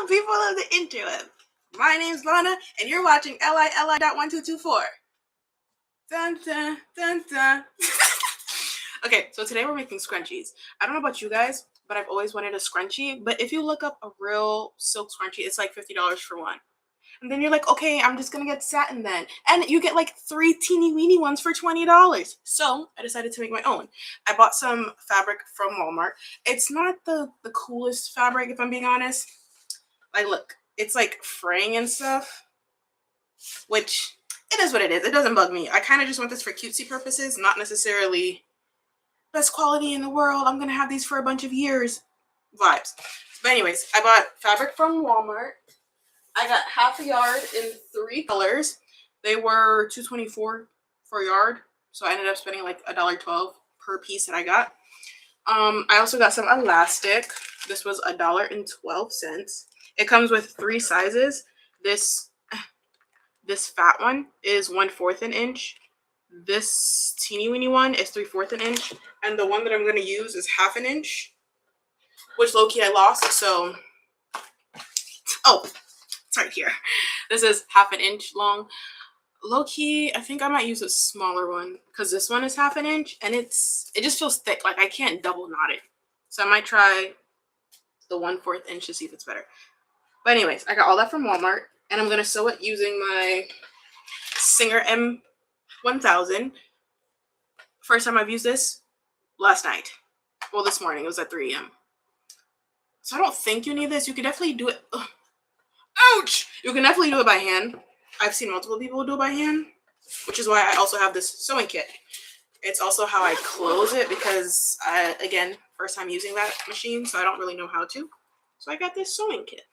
Hello, people of the interweb. My name's Lana, and you're watching LILI.1224. Dun dun dun dun. Okay, so today we're making scrunchies. I don't know about you guys, but I've always wanted a scrunchie. But if you look up a real silk scrunchie, it's like $50 for one. And then you're like, okay, I'm just gonna get Satin then. And you get like 3 teeny weeny ones for $20. So I decided to make my own. I bought some fabric from Walmart. It's not the coolest fabric, if I'm being honest. Like, look, it's like fraying and stuff, which it is what it is. It doesn't bug me. I kind of just want this for cutesy purposes, not necessarily best quality in the world. I'm gonna have these for a bunch of years vibes. But anyways, I bought fabric from Walmart. I got half a yard in 3 colors. They were $2.24 for a yard, so I ended up spending like $1.12 per piece that I got. I also got some elastic. This was $1.12. It comes with 3 sizes. This fat one is 1/4 an inch. This teeny weeny one is 3/4 an inch, and the one that I'm going to use is 1/2 an inch, which low-key I lost. So, oh, it's right here. This is 1/2 an inch long. Low-key, I think I might use a smaller one because this one is 1/2 an inch, and it just feels thick. Like I can't double knot it. So I might try the 1/4 inch to see if it's better. But anyways, I got all that from Walmart, and I'm gonna sew it using my Singer M1000. First time I've used this last night. Well, this morning. It was at 3 a.m. So I don't think you need this. You can definitely do it. Ugh. Ouch! You can definitely do it by hand. I've seen multiple people do it by hand, which is why I also have this sewing kit. It's also how I close it because again, first time using that machine, so I don't really know how to. So I got this sewing kit.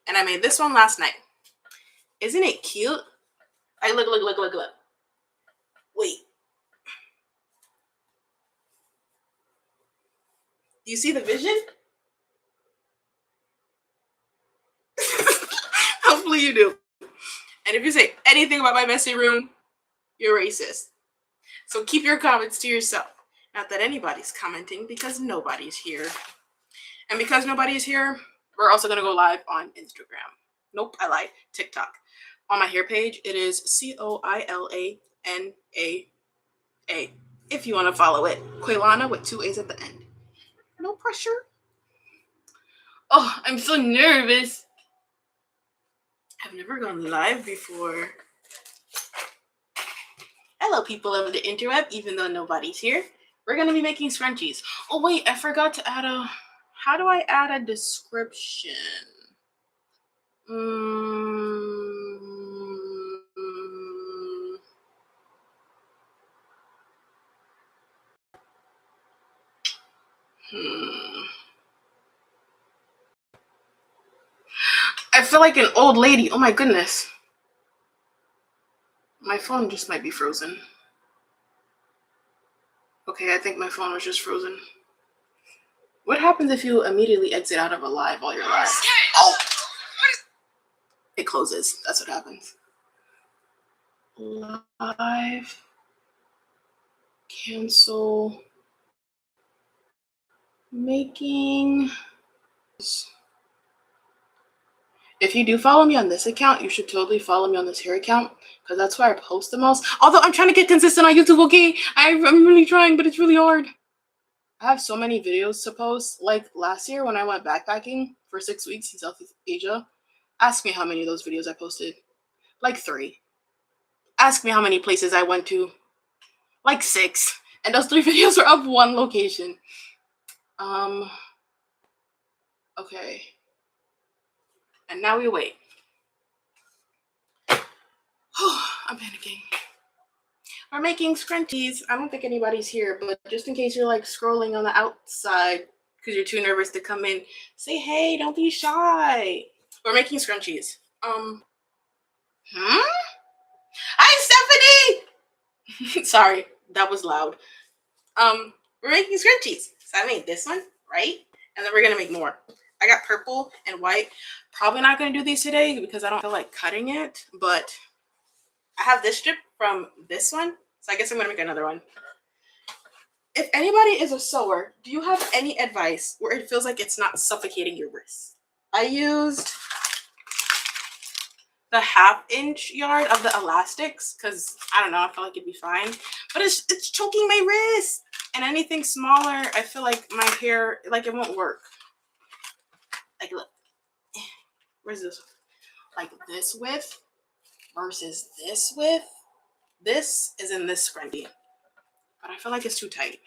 And I made this one last night. Isn't it cute? Look. Wait. Do you see the vision? Hopefully you do. And if you say anything about my messy room, you're racist. So keep your comments to yourself. Not that anybody's commenting, because nobody's here. And because nobody's here, we're also going to go live on Instagram. Nope, I lied. TikTok. On my hair page, it is CoiLANA. If you want to follow it. Quailana with 2 A's at the end. No pressure. Oh, I'm so nervous. I've never gone live before. Hello, people of the interweb, even though nobody's here. We're going to be making scrunchies. Oh, wait, I forgot to add a... How do I add a description? I feel like an old lady. Oh my goodness. My phone just might be frozen. Okay, I think my phone was just frozen. What happens if you immediately exit out of a live while you're live? Oh! It closes. That's what happens. Live. Cancel. Making. If you do follow me on this account, you should totally follow me on this hair account because that's where I post the most. Although I'm trying to get consistent on YouTube, okay? I'm really trying, but it's really hard. I have so many videos to post. Like last year when I went backpacking for 6 weeks in Southeast Asia, ask me how many of those videos I posted. Like 3. Ask me how many places I went to. Like 6. And those 3 videos were of one location. Okay. And now we wait. I'm panicking. We're making scrunchies. I don't think anybody's here, but just in case you're like scrolling on the outside because you're too nervous to come in, say hey, don't be shy. We're making scrunchies. Hi, Stephanie! Sorry, that was loud. We're making scrunchies. So I made this one, right? And then we're gonna make more. I got purple and white. Probably not gonna do these today because I don't feel like cutting it, but I have this strip from this one, so I guess I'm gonna make another one. If anybody is a sewer, do you have any advice where it feels like it's not suffocating your wrist? I used the 1/2-inch yard of the elastics because I don't know, I feel like it'd be fine, but it's choking my wrist, and anything smaller I feel like my hair, like, it won't work. Like, look, where's this? Like, this width versus this width, this is in this scrunchie, but I feel like it's too tight.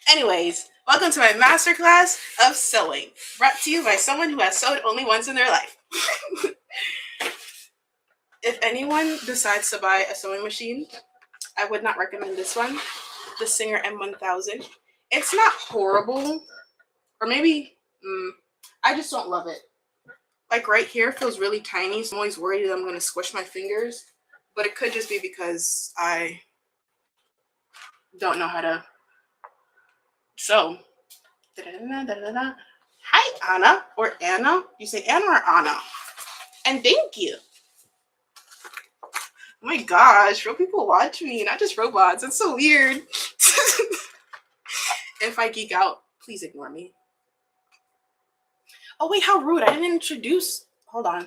Anyways, welcome to my masterclass of sewing, brought to you by someone who has sewed only once in their life. If anyone decides to buy a sewing machine, I would not recommend this one, the Singer M1000. It's not horrible, or maybe, I just don't love it. Like, right here feels really tiny, so I'm always worried that I'm going to squish my fingers, but it could just be because I don't know how to sew. Hi, Anna, or Anna. You say Anna or Anna? And thank you. Oh my gosh, real people watch me, not just robots. It's so weird. If I geek out, please ignore me. Oh wait, how rude. I didn't introduce. Hold on.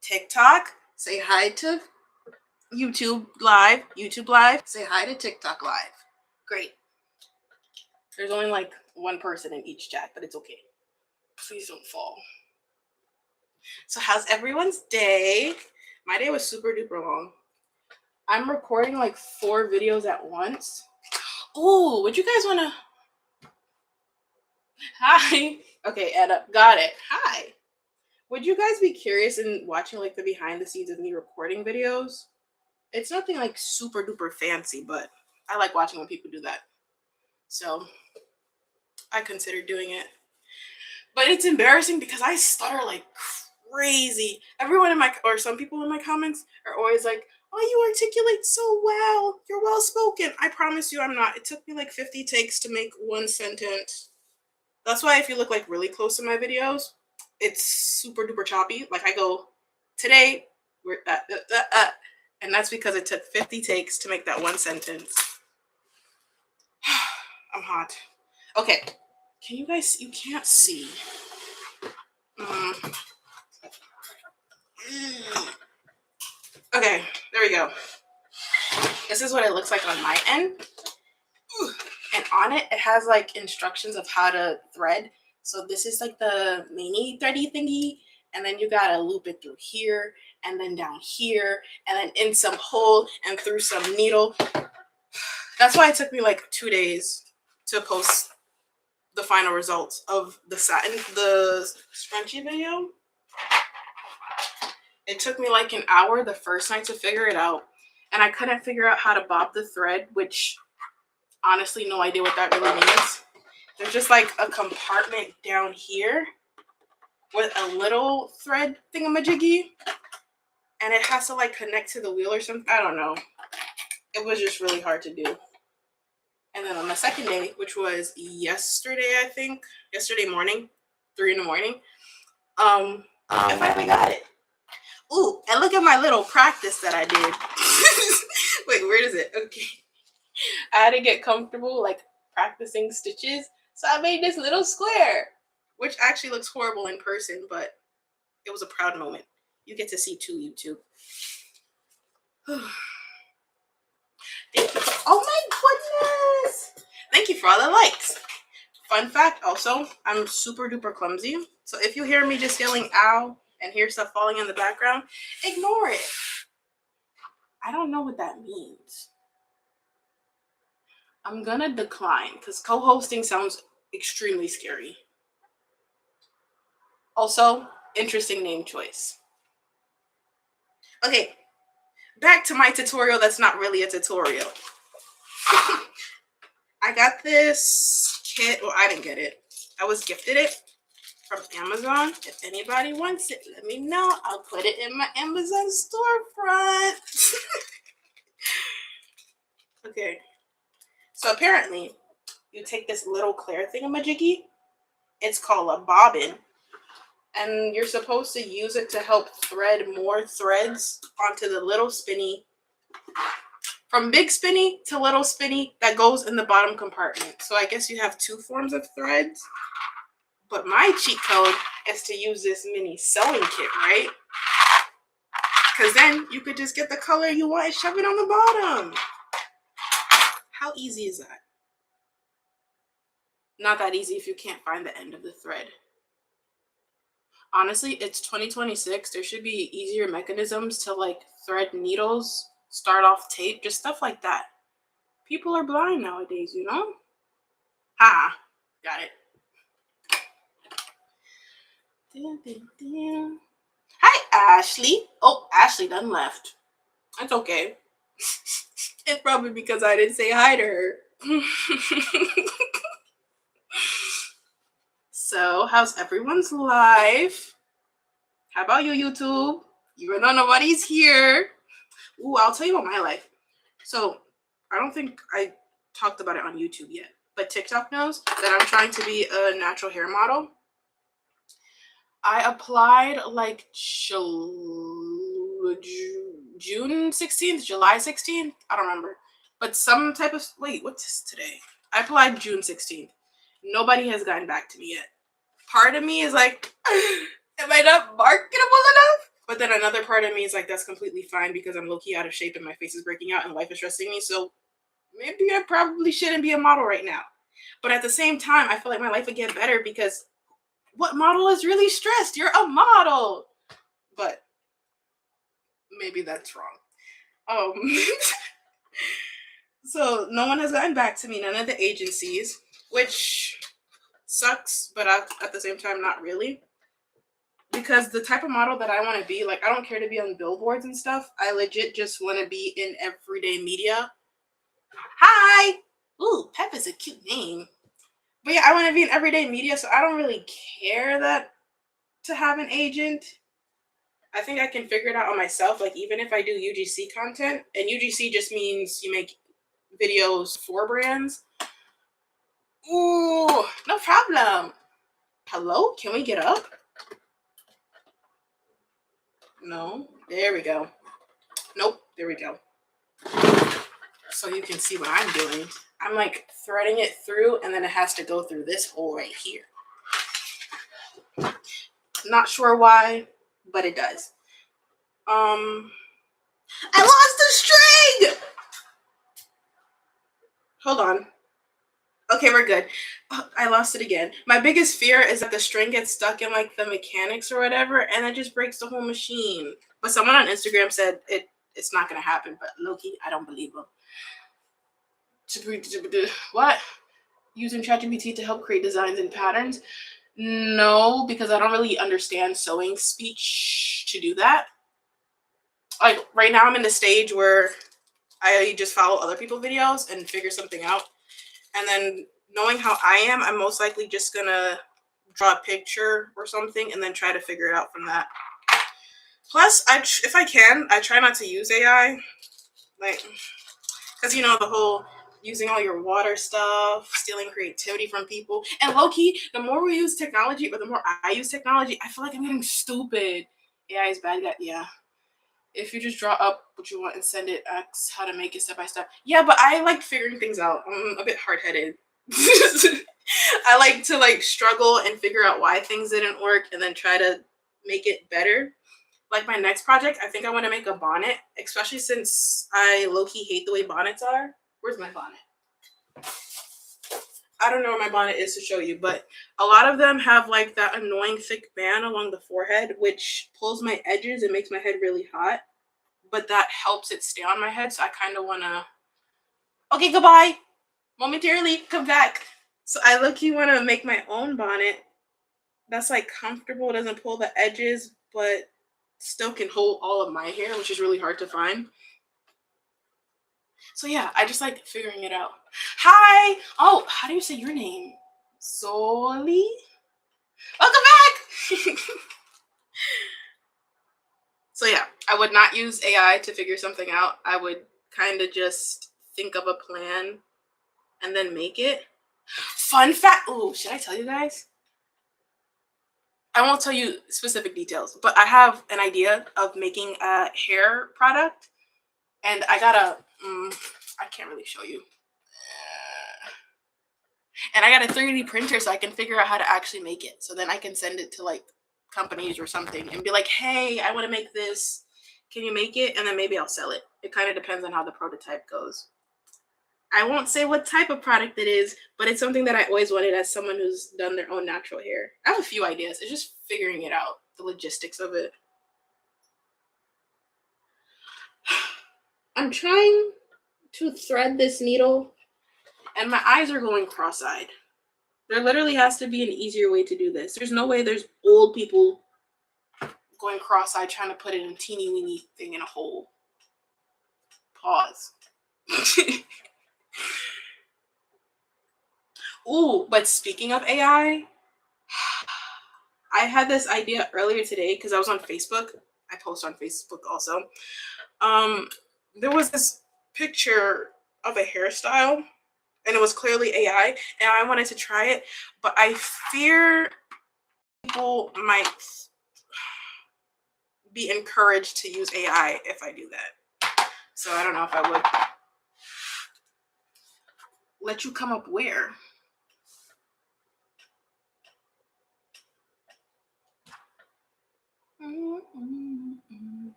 TikTok, say hi to YouTube Live. YouTube Live, say hi to TikTok Live. Great. There's only like one person in each chat, but it's okay. Please don't fall. So how's everyone's day? My day was super duper long. I'm recording like 4 videos at once. Oh, would you guys want to... Hi. Okay, Anna, got it. Hi. Would you guys be curious in watching like the behind the scenes of me recording videos? It's nothing like super duper fancy, but I like watching when people do that. So I considered doing it. But it's embarrassing because I stutter like crazy. Everyone in my, or some people in my comments are always like, oh, you articulate so well. You're well spoken. I promise you I'm not. It took me like 50 takes to make one sentence. That's why if you look like really close to my videos, it's super duper choppy. Like I go, today, we're and that's because it took 50 takes to make that one sentence. I'm hot. Okay. Can you guys, you can't see. Okay, there we go. This is what it looks like on my end. And on it, it has like instructions of how to thread. So this is like the mini thready thingy. And then you gotta loop it through here, and then down here, and then in some hole and through some needle. That's why it took me like 2 days to post the final results of the satin, the scrunchy video. It took me like an hour the first night to figure it out, and I couldn't figure out how to bob the thread, which honestly, no idea what that really means. There's just like a compartment down here with a little thread thingamajiggy, and it has to like connect to the wheel or something. I don't know. It was just really hard to do. And then on the second day, which was yesterday, I think, yesterday morning, 3 in the morning, I finally got it. Ooh, and look at my little practice that I did. Wait, where is it? Okay. I had to get comfortable, like, practicing stitches. So I made this little square, which actually looks horrible in person, but it was a proud moment. You get to see too, YouTube. Thank you. Oh my goodness! Thank you for all the likes. Fun fact also, I'm super duper clumsy. So if you hear me just yelling ow and hear stuff falling in the background, ignore it. I don't know what that means. I'm gonna decline because co-hosting sounds extremely scary. Also, interesting name choice. Okay, back to my tutorial that's not really a tutorial. I got this kit, well, I didn't get it. I was gifted it from Amazon. If anybody wants it, let me know. I'll put it in my Amazon storefront. Okay, so apparently you take this little clear thingamajiggy. It's called a bobbin. And you're supposed to use it to help thread more threads onto the little spinny. From big spinny to little spinny that goes in the bottom compartment. So I guess you have 2 forms of threads. But my cheat code is to use this mini sewing kit, right? Because then you could just get the color you want and shove it on the bottom. How easy is that? Not that easy if you can't find the end of the thread. Honestly, it's 2026. There should be easier mechanisms to like thread needles, start off tape, just stuff like that. People are blind nowadays, you know? Ha! Got it. Hi, Ashley. Oh, Ashley done left. That's okay. It's probably because I didn't say hi to her. So, how's everyone's life? How about you, YouTube? Even though nobody's here. Ooh, I'll tell you about my life. So, I don't think I talked about it on YouTube yet, but TikTok knows that I'm trying to be a natural hair model. I applied like June 16th, July 16th. I don't remember. But some type of, wait, what's today? I applied June 16th. Nobody has gotten back to me yet. Part of me is like, am I not marketable enough? But then another part of me is like, that's completely fine because I'm low-key out of shape and my face is breaking out and life is stressing me. So maybe I probably shouldn't be a model right now. But at the same time, I feel like my life would get better because what model is really stressed? You're a model. But maybe that's wrong. So no one has gotten back to me, none of the agencies, which sucks, but at the same time, not really. Because the type of model that I want to be, like, I don't care to be on billboards and stuff. I legit just want to be in everyday media. Hi! Ooh, Pep is a cute name. But yeah, I want to be in everyday media, so I don't really care that to have an agent. I think I can figure it out on myself. Like, even if I do UGC content, and UGC just means you make videos for brands. Ooh, no problem. Hello? Can we get up? No. There we go. Nope. There we go. So you can see what I'm doing. I'm like threading it through, and then it has to go through this hole right here. Not sure why, but it does. I lost the string! Hold on. Okay, we're good. I lost it again. My biggest fear is that the string gets stuck in like the mechanics or whatever, and it just breaks the whole machine. But someone on Instagram said it's not gonna happen, but low-key, I don't believe them. What? Using ChatGPT to help create designs and patterns? No, because I don't really understand sewing speech to do that. Like right now I'm in the stage where I just follow other people's videos and figure something out. And then knowing how I am, I'm most likely just gonna draw a picture or something and then try to figure it out from that. Plus, if I can, I try not to use AI. Like, because you know, the whole using all your water stuff, stealing creativity from people. And low-key, the more we use technology, or the more I use technology, I feel like I'm getting stupid. AI is bad. Yeah. If you just draw up what you want and send it, X how to make it step by step. Yeah, but I like figuring things out. I'm a bit hard-headed. I like to like struggle and figure out why things didn't work and then try to make it better. Like my next project, I think I want to make a bonnet, especially since I low-key hate the way bonnets are. Where's my bonnet? I don't know where my bonnet is to show you, but a lot of them have like that annoying thick band along the forehead, which pulls my edges and makes my head really hot. But that helps it stay on my head, so I kind of want to... Okay, goodbye. Momentarily, come back. So I low-key want to make my own bonnet that's like comfortable, doesn't pull the edges, but still can hold all of my hair, which is really hard to find. So yeah, I just like figuring it out. Hi! Oh, how do you say your name? Zoli? Welcome back! So yeah, I would not use AI to figure something out. I would kind of just think of a plan and then make it. Fun fact! Oh, should I tell you guys? I won't tell you specific details, but I have an idea of making a hair product, and I gotta... I can't really show you. And I got a 3D printer so I can figure out how to actually make it. So then I can send it to like companies or something and be like, hey, I want to make this. Can you make it? And then maybe I'll sell it. It kind of depends on how the prototype goes. I won't say what type of product it is, but it's something that I always wanted as someone who's done their own natural hair. I have a few ideas. It's just figuring it out, the logistics of it. I'm trying to thread this needle and my eyes are going cross-eyed. There literally has to be an easier way to do this. There's no way there's old people going cross-eyed trying to put in a teeny weeny thing in a hole. Pause. Ooh, but speaking of AI, I had this idea earlier today because I was on Facebook. I post on Facebook also. There was this picture of a hairstyle and it was clearly AI and I wanted to try it, but I fear people might be encouraged to use AI if I do that. So I don't know if I would let you come up where.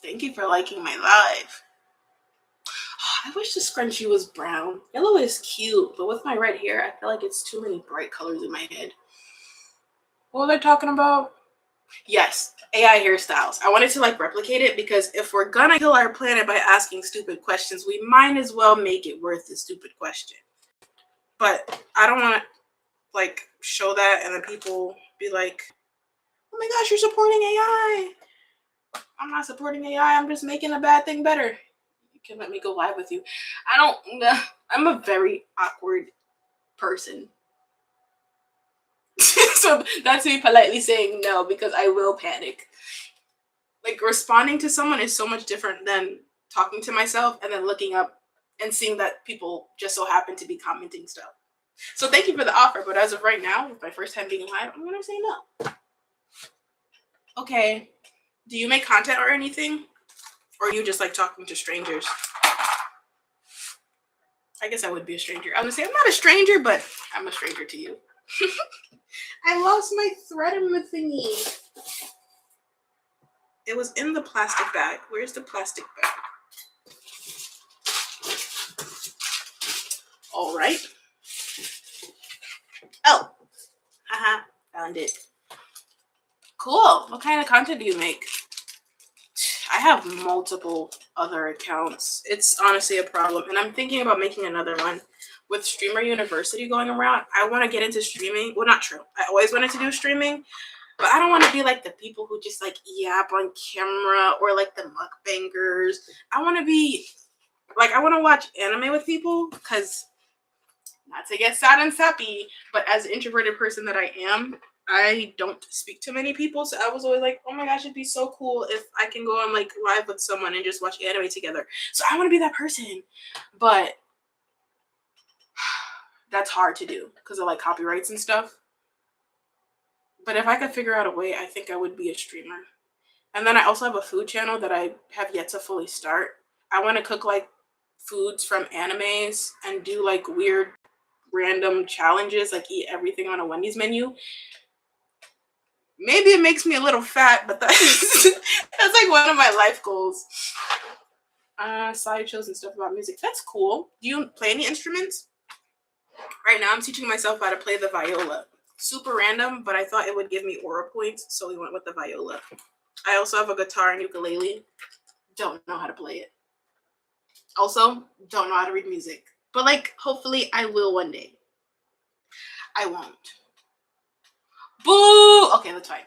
Thank you for liking my live. I wish the scrunchie was brown. Yellow is cute, but with my red hair, I feel like it's too many bright colors in my head. What was I talking about? Yes, AI hairstyles. I wanted to like replicate it because if we're gonna kill our planet by asking stupid questions, we might as well make it worth the stupid question. But I don't want to like show that and then people be like, oh my gosh, you're supporting AI. I'm not supporting AI. I'm just making a bad thing better. You can let me go live with you. I'm a very awkward person. So that's me politely saying no because I will panic. Like responding to someone is so much different than talking to myself and then looking up and seeing that people just so happen to be commenting stuff. So thank you for the offer, but as of right now, with my first time being live, I'm gonna say no. Okay. Do you make content or anything? Or are you just like talking to strangers? I guess I would be a stranger. I would say I'm not a stranger, but I'm a stranger to you. I lost my thread in the thingy. It was in the plastic bag. Where's the plastic bag? All right. Oh, haha, found it. Cool. What kind of content do you make? I have multiple other accounts. It's honestly a problem, and I'm thinking about making another one. With Streamer University going around, I want to get into streaming. Well, not true. I always wanted to do streaming, but I don't want to be like the people who just like yap on camera or like the mukbangers. I want to be like, I want to watch anime with people because not to get sad and sappy, but as an introverted person that I am, I don't speak to many people. So I was always like, oh my gosh, it'd be so cool if I can go on like live with someone and just watch anime together. So I want to be that person, but that's hard to do because of like copyrights and stuff. But if I could figure out a way, I think I would be a streamer. And then I also have a food channel that I have yet to fully start. I want to cook like foods from animes and do like weird random challenges, like eat everything on a Wendy's menu. Maybe it makes me a little fat, but that's like one of my life goals. Slideshows and stuff about music. That's cool. Do you play any instruments? Right now, I'm teaching myself how to play the viola. Super random, but I thought it would give me aura points, so we went with the viola. I also have a guitar and ukulele. Don't know how to play it. Also, don't know how to read music. But like, hopefully I will one day. I won't. Boo! Okay, that's fine.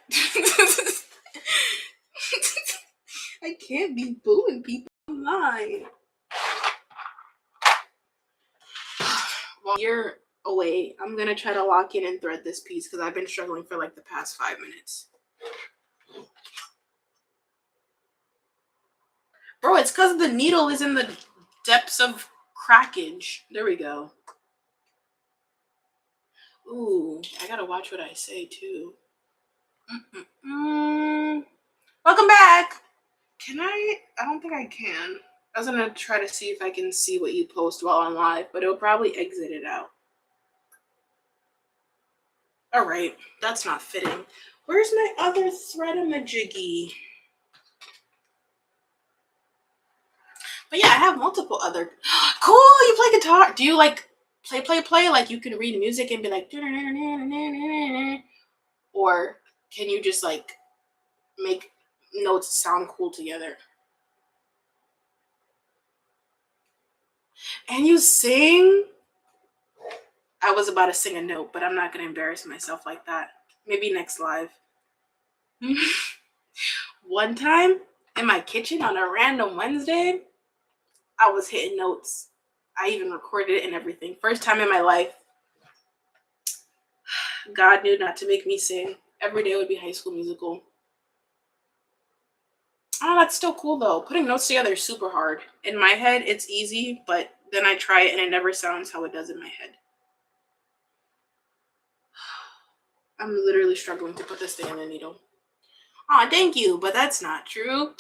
I can't be booing people online. While you're away, I'm gonna try to lock in and thread this piece because I've been struggling for like the past 5 minutes. Bro, it's because the needle is in the depths of crackage. There we go. Ooh, I gotta watch what I say too. Welcome back. Can I don't think I can. I was gonna try to see if I can see what you post while on live, but it'll probably exit it out. Alright, that's not fitting. Where's my other thread-a-majiggy? But yeah, I have multiple other. Cool, you play guitar. Do you like play? Like you can read music and be like, or can you just like make notes sound cool together? And you sing? I was about to sing a note, but I'm not gonna embarrass myself like that. Maybe next live. One time in my kitchen on a random Wednesday, I was hitting notes. I even recorded it and everything. First time in my life. God knew not to make me sing. Every day would be High School Musical. Oh, that's still cool though. Putting notes together is super hard. In my head, it's easy, but then I try it and it never sounds how it does in my head. I'm literally struggling to put this thing in the needle. Aw, thank you, but that's not true.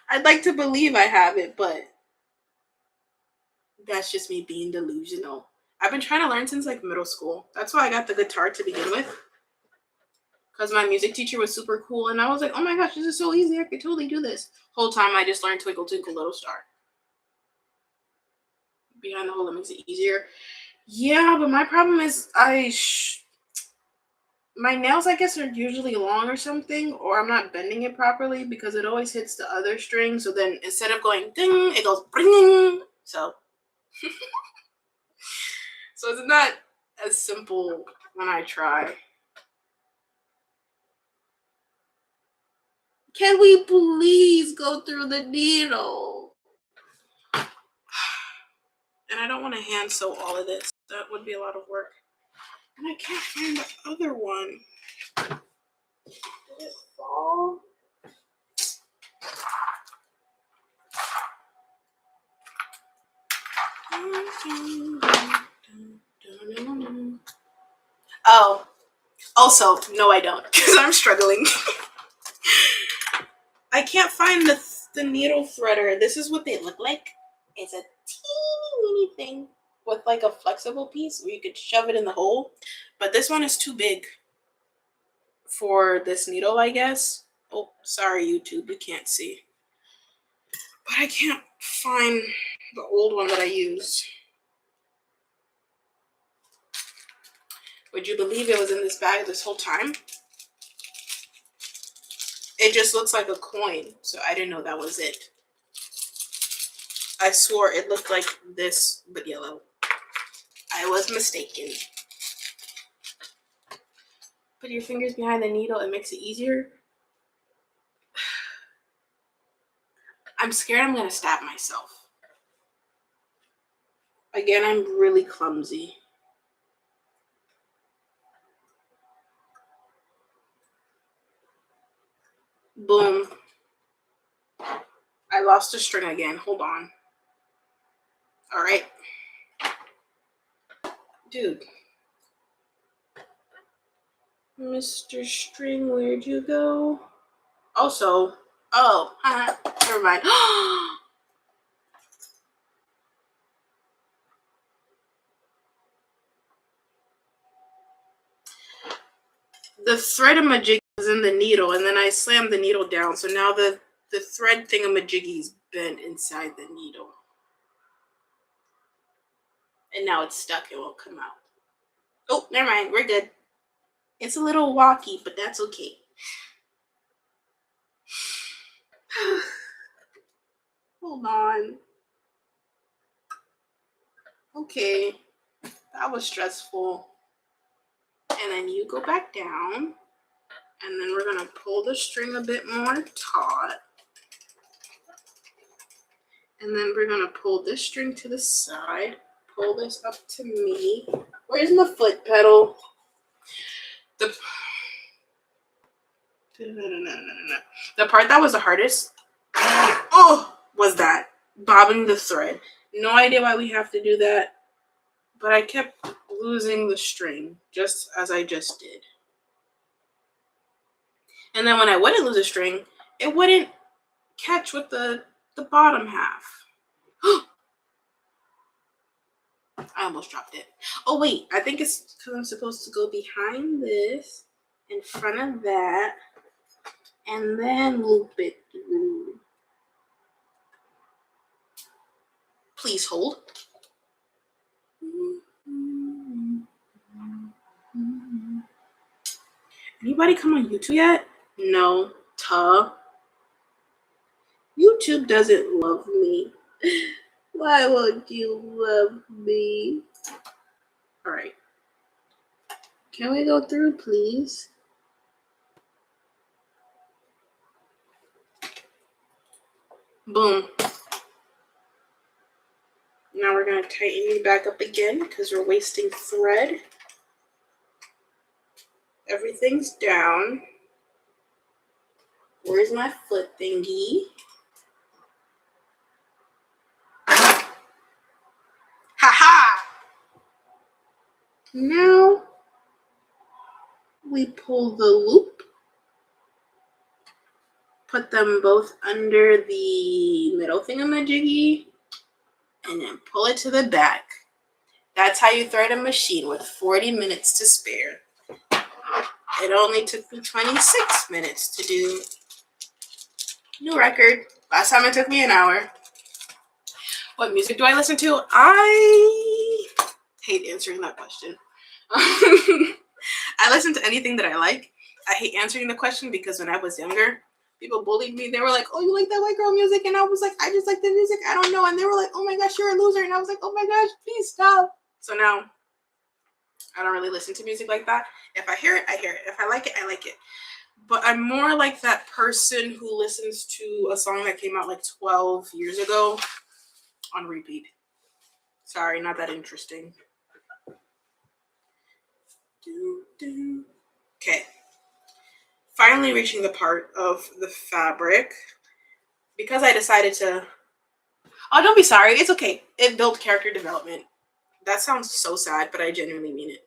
I'd like to believe I have it, but that's just me being delusional. I've been trying to learn since like middle school. That's why I got the guitar to begin with. Because my music teacher was super cool, and I was like, oh my gosh, this is so easy. I could totally do this. Whole time I just learned Twinkle Twinkle Little Star. Behind the hole, that makes it easier. Yeah, but my problem is my nails, I guess, are usually long or something, or I'm not bending it properly because it always hits the other string. So then instead of going ding, it goes bring. So, so it's not as simple when I try. Can we please go through the needle? And I don't want to hand sew all of this. That would be a lot of work. And I can't find the other one. Did it fall? Oh, also, no I don't, because I'm struggling. I can't find the needle threader. This is what they look like. It's a teeny thing with like a flexible piece where you could shove it in the hole. But this one is too big for this needle, I guess. Oh, sorry, YouTube, you can't see. But I can't find the old one that I used. Would you believe it was in this bag this whole time? It just looks like a coin, so I didn't know that was it. I swore it looked like this, but yellow. I was mistaken. Put your fingers behind the needle, it makes it easier. I'm scared I'm gonna stab myself. Again, I'm really clumsy. Boom. I lost a string again. Hold on. All right. Dude. Mr. String, where'd you go? Also, never mind. The thread-a-majiggy is in the needle, and then I slammed the needle down, so now the thread thingamajiggy is bent inside the needle. And now it's stuck, it won't come out. Oh, never mind, we're good. It's a little wonky, but that's okay. Hold on. Okay, that was stressful. And then you go back down, and then we're gonna pull the string a bit more taut. And then we're gonna pull this string to the side, pull this up to me. Where's my foot pedal? The part that was the hardest, was that bobbing the thread. No idea why we have to do that, but I kept losing the string, just as I just did. And then when I wouldn't lose a string, it wouldn't catch with the bottom half. I almost dropped it. Oh wait, I think it's because I'm supposed to go behind this, in front of that, and then loop it through. Please hold. Anybody come on YouTube yet? No. YouTube doesn't love me. Why won't you love me? Alright. Can we go through, please? Boom. Now we're going to tighten it back up again because we're wasting thread. Everything's down. Where's my foot thingy? Ha-ha! Now we pull the loop. Put them both under the middle thingamajiggy and then pull it to the back. That's how you thread a machine with 40 minutes to spare. It only took me 26 minutes to do. New record. Last time it took me an hour. What music do I listen to? I hate answering that question. I listen to anything that I like. I hate answering the question because when I was younger, people bullied me. They were like, oh, you like that white girl music? And I was like, I just like the music. I don't know. And they were like, oh my gosh, you're a loser. And I was like, oh my gosh, please stop. So now I don't really listen to music like that. If I hear it, I hear it. If I like it, I like it. But I'm more like that person who listens to a song that came out like 12 years ago on repeat. Sorry, not that interesting. Okay. Finally reaching the part of the fabric. Because I decided to... Oh, don't be sorry. It's okay. It built character development. That sounds so sad, but I genuinely mean it.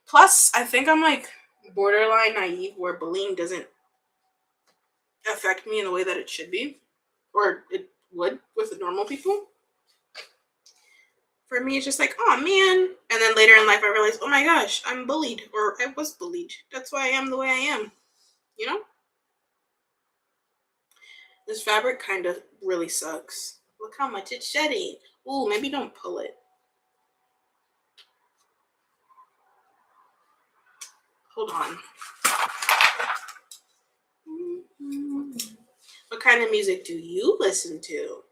Plus, I think I'm like borderline naive where bullying doesn't affect me in the way that it should be. Or it would with the normal people. For me, it's just like, oh man. And then later in life, I realized, oh my gosh, I'm bullied. Or I was bullied. That's why I am the way I am. You know? This fabric kind of really sucks. Look how much it's shedding. Ooh, maybe don't pull it. Hold on. What kind of music do you listen to?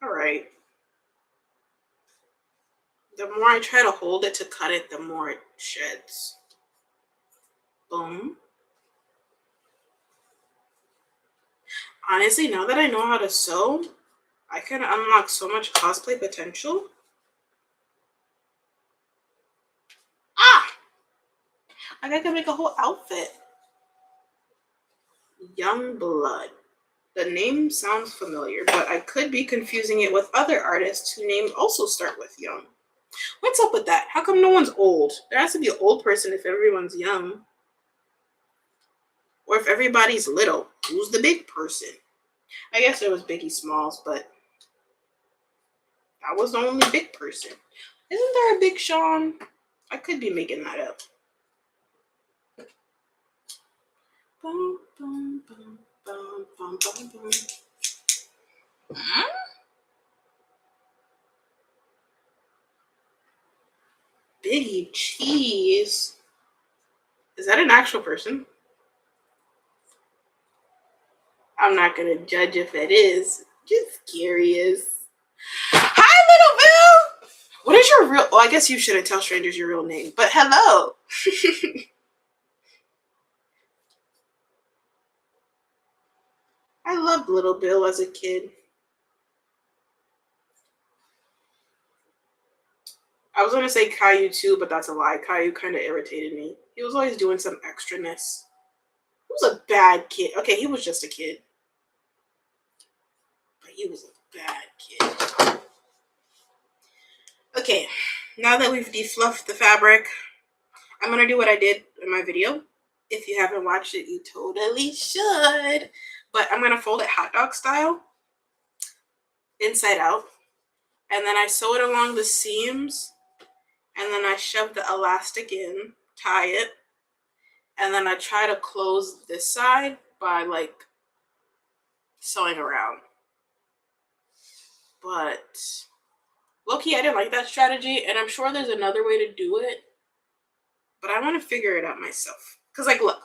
Alright. The more I try to hold it to cut it, the more it sheds. Boom. Honestly, now that I know how to sew, I can unlock so much cosplay potential. Ah! Like I can make a whole outfit. Young Blood. The name sounds familiar, but I could be confusing it with other artists whose names also start with young. What's up with that? How come no one's old? There has to be an old person if everyone's young. Or if everybody's little. Who's the big person? I guess there was Biggie Smalls, but that was the only big person. Isn't there a Big Sean? I could be making that up. Bum, bum, bum, bum, bum, bum, bum. Biggie Cheese. Is that an actual person? I'm not gonna judge if it is. Just curious. Hi, little Bill! What is your real... Well, I guess you shouldn't tell strangers your real name, but hello. I loved Little Bill as a kid. I was gonna say Caillou too, but that's a lie. Caillou kind of irritated me. He was always doing some extraness. He was a bad kid. Okay, he was just a kid. But he was a bad kid. Okay, now that we've defluffed the fabric, I'm gonna do what I did in my video. If you haven't watched it, you totally should. But I'm gonna fold it hot dog style, inside out. and then I sew it along the seams, and then I shove the elastic in, tie it, and then I try to close this side by like sewing around. But low-key, I didn't like that strategy, and I'm sure there's another way to do it, but I want to figure it out myself. Because, like, look,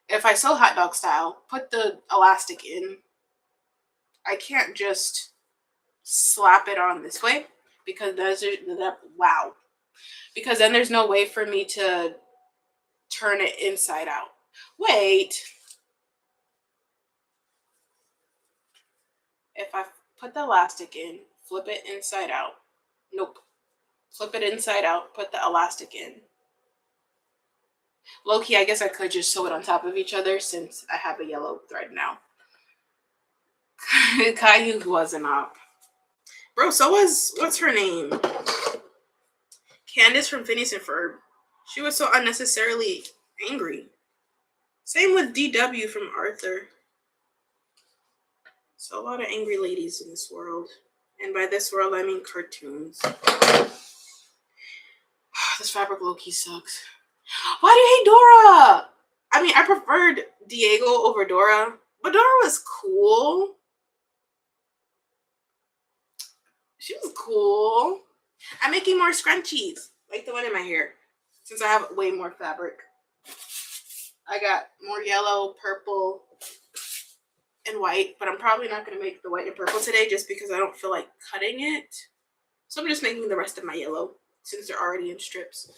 if I sew hot dog style, put the elastic in, I can't just slap it on this way, because wow. Because then there's no way for me to turn it inside out. Wait. If I put the elastic in, flip it inside out. Nope. Flip it inside out, put the elastic in. Low-key, I guess I could just sew it on top of each other since I have a yellow thread now. Caillou was an op. Bro, so was, what's her name? Candace from Phineas and Ferb. She was so unnecessarily angry. Same with DW from Arthur. So a lot of angry ladies in this world. And by this world, I mean cartoons. This fabric low-key sucks. Why do you hate Dora? I mean, I preferred Diego over Dora, but Dora was cool. She was cool. I'm making more scrunchies, like the one in my hair, since I have way more fabric. I got more yellow, purple, and white, but I'm probably not going to make the white and purple today just because I don't feel like cutting it. So I'm just making the rest of my yellow since they're already in strips.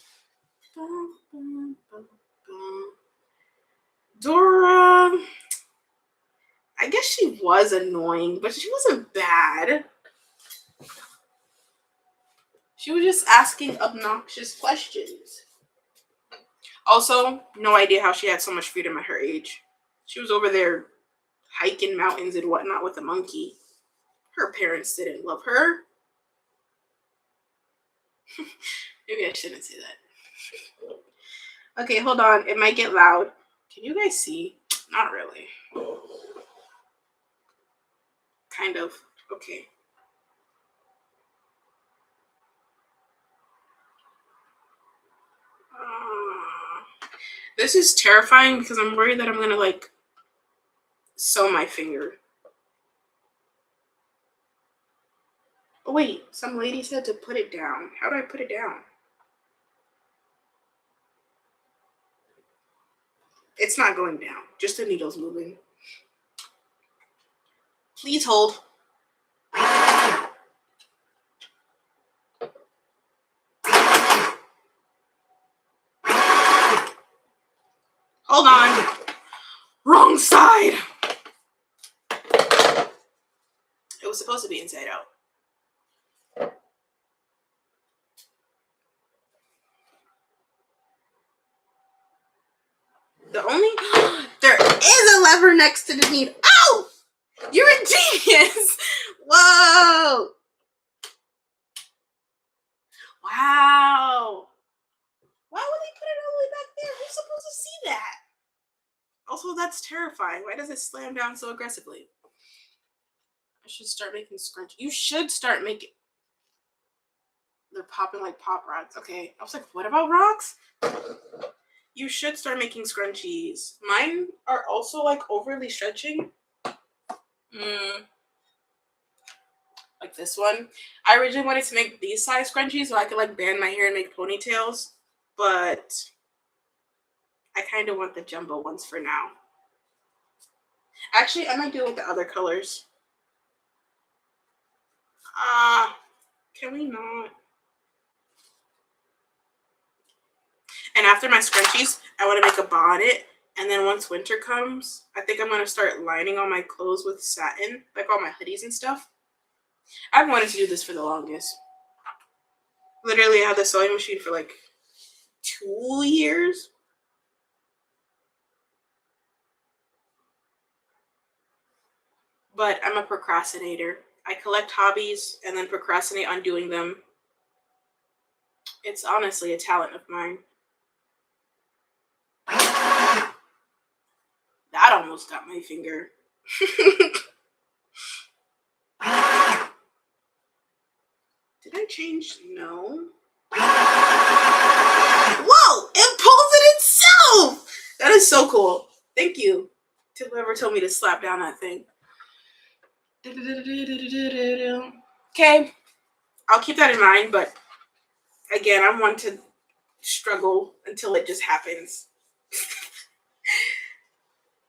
Dora, I guess she was annoying, but she wasn't bad. She was just asking obnoxious questions. Also, no idea how she had so much freedom at her age. She was over there hiking mountains and whatnot with a monkey. Her parents didn't love her. Maybe I shouldn't say that. Okay, hold on. It might get loud. Can you guys see? Not really. Kind of. Okay. This is terrifying because I'm worried that I'm going to, like, sew my finger. Oh, wait. Some lady said to put it down. How do I put it down? It's not going down. Just the needle's moving. Please hold. Hold on. Wrong side. It was supposed to be inside out. There is a lever next to the needle. Ow! You're a genius. Whoa. Wow. Why would they put it all the way back there? Who's supposed to see that? Also, that's terrifying. Why does it slam down so aggressively? I should start making scrunchies. You should start making... They're popping like pop rocks. Okay. I was like, what about rocks? You should start making scrunchies. Mine are also like overly stretching. Like this one. I originally wanted to make these size scrunchies so I could like band my hair and make ponytails. But I kind of want the jumbo ones for now. Actually, I might do it with the other colors. Can we not? And after my scrunchies, I want to make a bonnet. And then once winter comes, I think I'm going to start lining all my clothes with satin. Like all my hoodies and stuff. I've wanted to do this for the longest. Literally, I had the sewing machine for like 2 years. But I'm a procrastinator. I collect hobbies and then procrastinate on doing them. It's honestly a talent of mine. That almost got my finger. I change? No. Whoa! It pulls it itself! That is so cool. Thank you to whoever told me to slap down that thing. Okay. I'll keep that in mind, but again, I'm one to struggle until it just happens.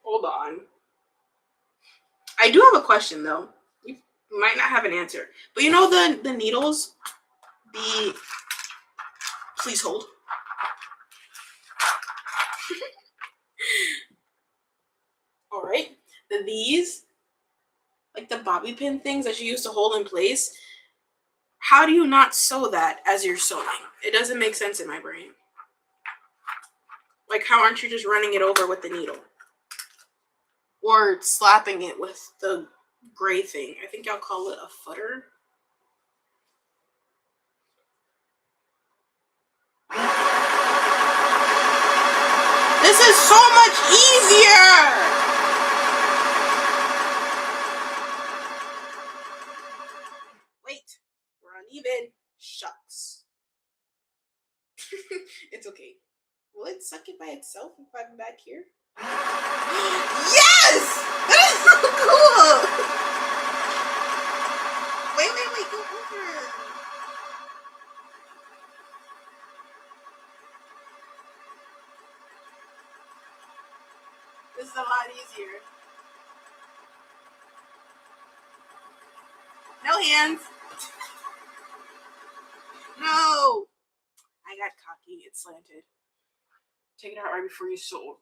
Hold on. I do have a question though. You might not have an answer. But you know the needles? Please hold. Alright. These, like the bobby pin things that you use to hold in place, how do you not sew that as you're sewing? It doesn't make sense in my brain. Like, how aren't you just running it over with the needle? Or slapping it with the gray thing. I think y'all call it a footer. This is so much easier! Wait, we're uneven. Shucks. It's okay. Will it suck it by itself if I'm back here? Yes! That is so cool! Wait, go over. This is a lot easier. No hands. No! I got cocky. It's slanted. Take it out right before you sew.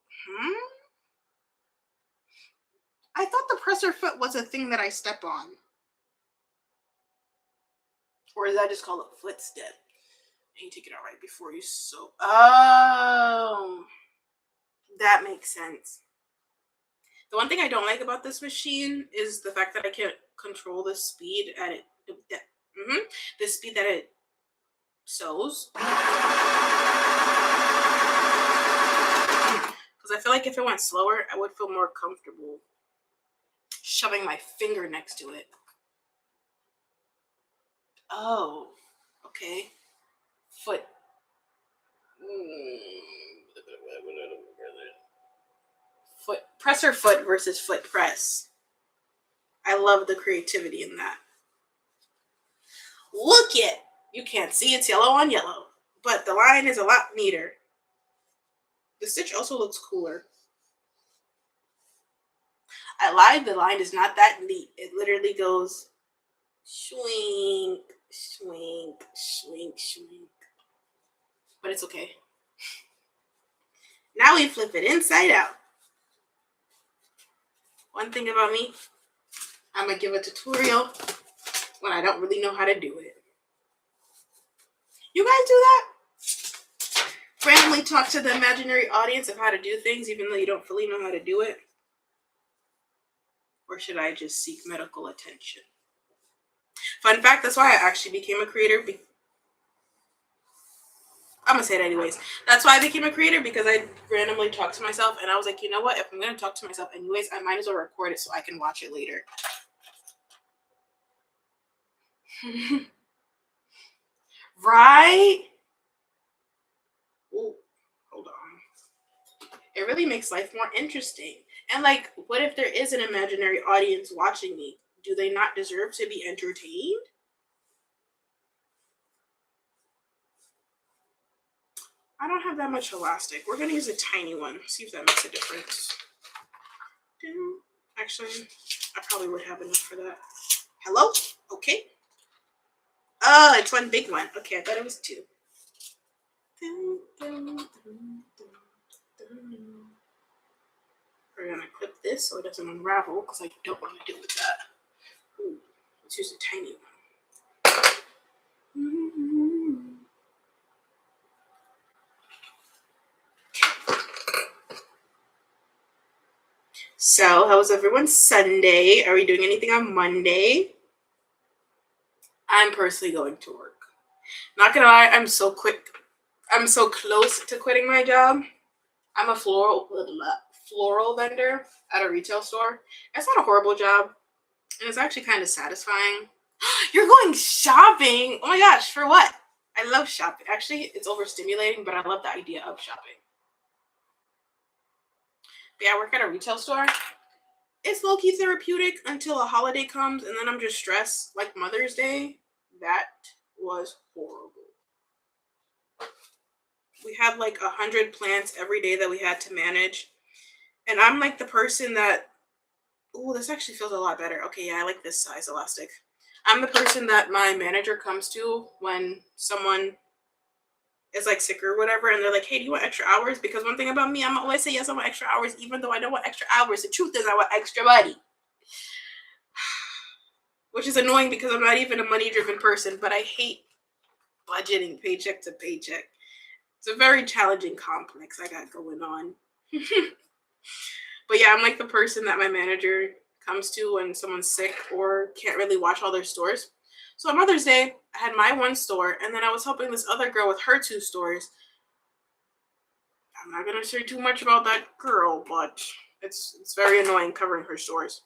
I thought the presser foot was a thing that I step on. Or is that just called a foot step? And you take it out right before you sew. Oh, that makes sense. The one thing I don't like about this machine is the fact that I can't control the speed at it. The speed that it sews. Because I feel like if it went slower, I would feel more comfortable shoving my finger next to it. Oh, okay. Foot. Foot presser foot versus foot press. I love the creativity in that. Look it! You can't see it's yellow on yellow, but the line is a lot neater. The stitch also looks cooler. I lied, the line is not that neat. It literally goes swing, swing, swing, swing. But it's okay. Now we flip it inside out. One thing about me, I'm gonna give a tutorial when I don't really know how to do it. You guys do that? Randomly talk to the imaginary audience of how to do things even though you don't fully know how to do it? Or should I just seek medical attention? Fun fact, that's why I actually became a creator. I'm gonna say it anyways. That's why I became a creator, because I randomly talked to myself and I was like, you know what? If I'm gonna talk to myself anyways, I might as well record it so I can watch it later. Right? Ooh, hold on. It really makes life more interesting. And like, what if there is an imaginary audience watching me? Do they not deserve to be entertained? I don't have that much elastic. We're gonna use a tiny one. See if that makes a difference. Actually, I probably would have enough for that. Hello? Okay. Oh, it's one big one. Okay, I thought it was two. We're gonna clip this so it doesn't unravel, because I don't want to deal with that. Ooh, let's use a tiny one. So, how was everyone's Sunday? Are we doing anything on Monday? I'm personally going to work. Not gonna lie, I'm so close to quitting my job. I'm a floral vendor at a retail store. It's not a horrible job, and it's actually kind of satisfying. You're going shopping? Oh my gosh, for what? I love shopping. Actually, it's overstimulating, but I love the idea of shopping. But yeah, I work at a retail store. It's low-key therapeutic until a holiday comes, and then I'm just stressed. Like Mother's Day, that was horrible. We had like 100 plants every day that we had to manage. And I'm like the person that, oh, this actually feels a lot better. Okay, yeah, I like this size elastic. I'm the person that my manager comes to when someone is like sick or whatever, and they're like, hey, do you want extra hours? Because one thing about me, I'm always say yes, I want extra hours, even though I don't want extra hours. The truth is I want extra money. Which is annoying because I'm not even a money-driven person, but I hate budgeting paycheck to paycheck. It's a very challenging complex I got going on. But yeah, I'm like the person that my manager comes to when someone's sick or can't really watch all their stores. So on Mother's Day, I had my one store, and then I was helping this other girl with her 2 stores. I'm not gonna say too much about that girl, but it's very annoying covering her stores.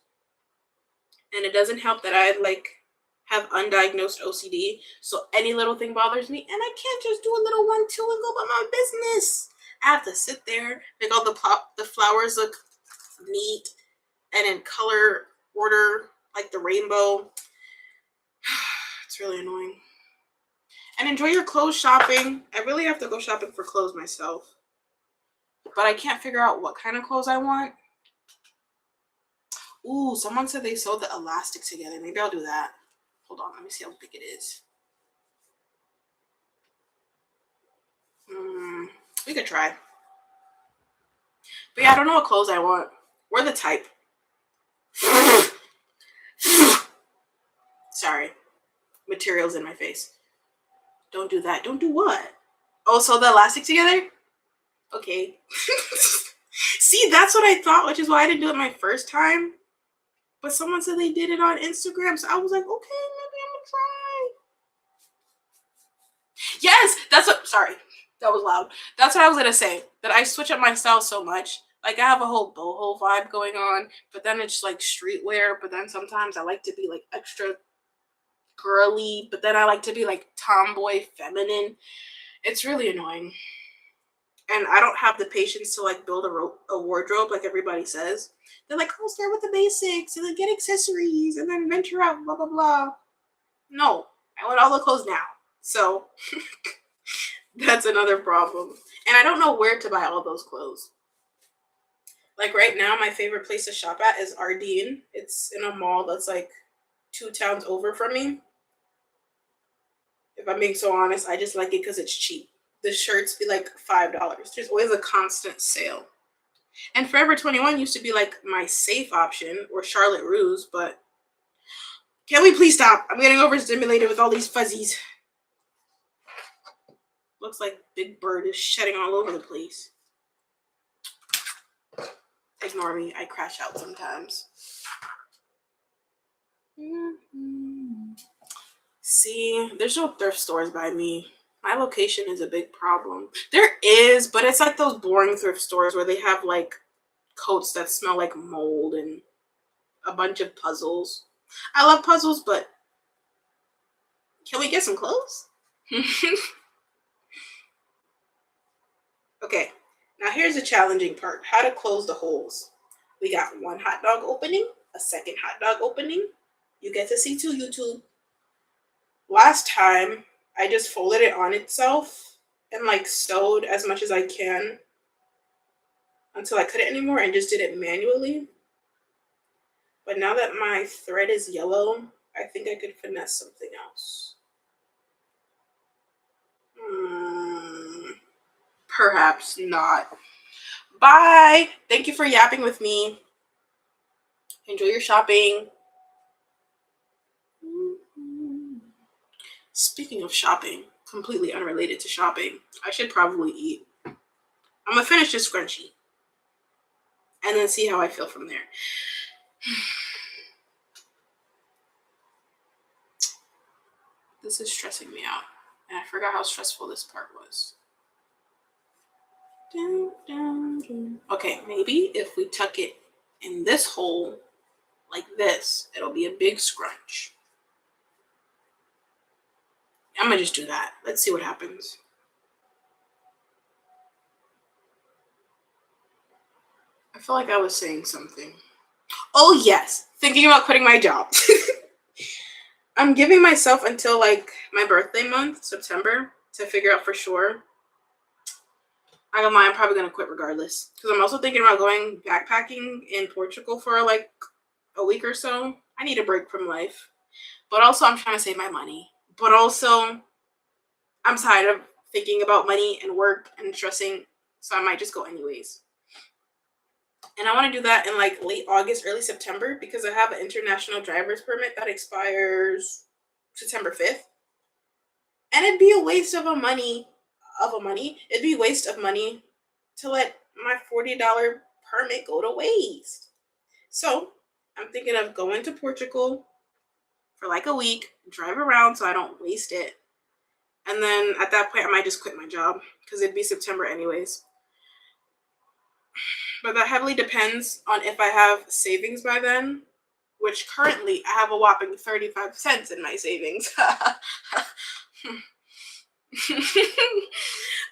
And it doesn't help that I like have undiagnosed OCD, so any little thing bothers me, and I can't just do a little 1-2 and go about my business. I have to sit there, make all the flowers look neat, and in color order, like the rainbow. It's really annoying. And enjoy your clothes shopping. I really have to go shopping for clothes myself, but I can't figure out what kind of clothes I want. Ooh, someone said they sewed the elastic together. Maybe I'll do that. Hold on, let me see how big it is. We could try. But yeah, I don't know what clothes I want. We're the type. Sorry. Materials in my face. Don't do that. Don't do what? Oh, sew the elastic together? Okay. See, that's what I thought, which is why I didn't do it my first time. But someone said they did it on Instagram, so I was like, okay, maybe I'm gonna try. Yes, that's what. Sorry, that was loud. That's what I was gonna say. That I switch up my style so much. Like I have a whole boho vibe going on, but then it's like streetwear. But then sometimes I like to be like extra girly, but then I like to be like tomboy feminine. It's really annoying. And I don't have the patience to like build a wardrobe like everybody says. They're like, oh, start with the basics and then get accessories and then venture out, blah, blah, blah. No, I want all the clothes now. So that's another problem. And I don't know where to buy all those clothes. Like right now, my favorite place to shop at is Ardeen. It's in a mall that's like 2 towns over from me. If I'm being so honest, I just like it because it's cheap. The shirts be like $5. There's always a constant sale. And Forever 21 used to be like my safe option, or Charlotte Russe, but can we please stop? I'm getting overstimulated with all these fuzzies. Looks like Big Bird is shedding all over the place. Ignore me, I crash out sometimes. See, there's no thrift stores by me. My location is a big problem. There is, but it's like those boring thrift stores where they have like coats that smell like mold and a bunch of puzzles. I love puzzles, but can we get some clothes? Okay, now here's the challenging part. How to close the holes. We got one hot dog opening, a second hot dog opening. You get to see 2 YouTube. Last time, I just folded it on itself and like sewed as much as I can until I couldn't anymore and just did it manually. But now that my thread is yellow, I think I could finesse something else. Perhaps not. Bye. Thank you for yapping with me. Enjoy your shopping. Speaking of shopping, completely unrelated to shopping, I should probably eat. I'm gonna finish this scrunchie and then see how I feel from there. This is stressing me out, and I forgot how stressful this part was. Okay, maybe if we tuck it in this hole like this, it'll be a big scrunch. I'm gonna just do that. Let's see what happens. I feel like I was saying something. Oh yes, thinking about quitting my job. I'm giving myself until like my birthday month, September, to figure out for sure. I don't mind, I'm probably gonna quit regardless. Because I'm also thinking about going backpacking in Portugal for like a week or so. I need a break from life. But also I'm trying to save my money. But also I'm tired of thinking about money and work and stressing. So I might just go anyways. And I want to do that in like late August, early September because I have an international driver's permit that expires September 5th. And it'd be a waste It'd be a waste of money to let my $40 permit go to waste. So I'm thinking of going to Portugal for like a week, drive around so I don't waste it. And then at that point, I might just quit my job because it'd be September anyways. But that heavily depends on if I have savings by then, which currently I have a whopping 35 cents in my savings.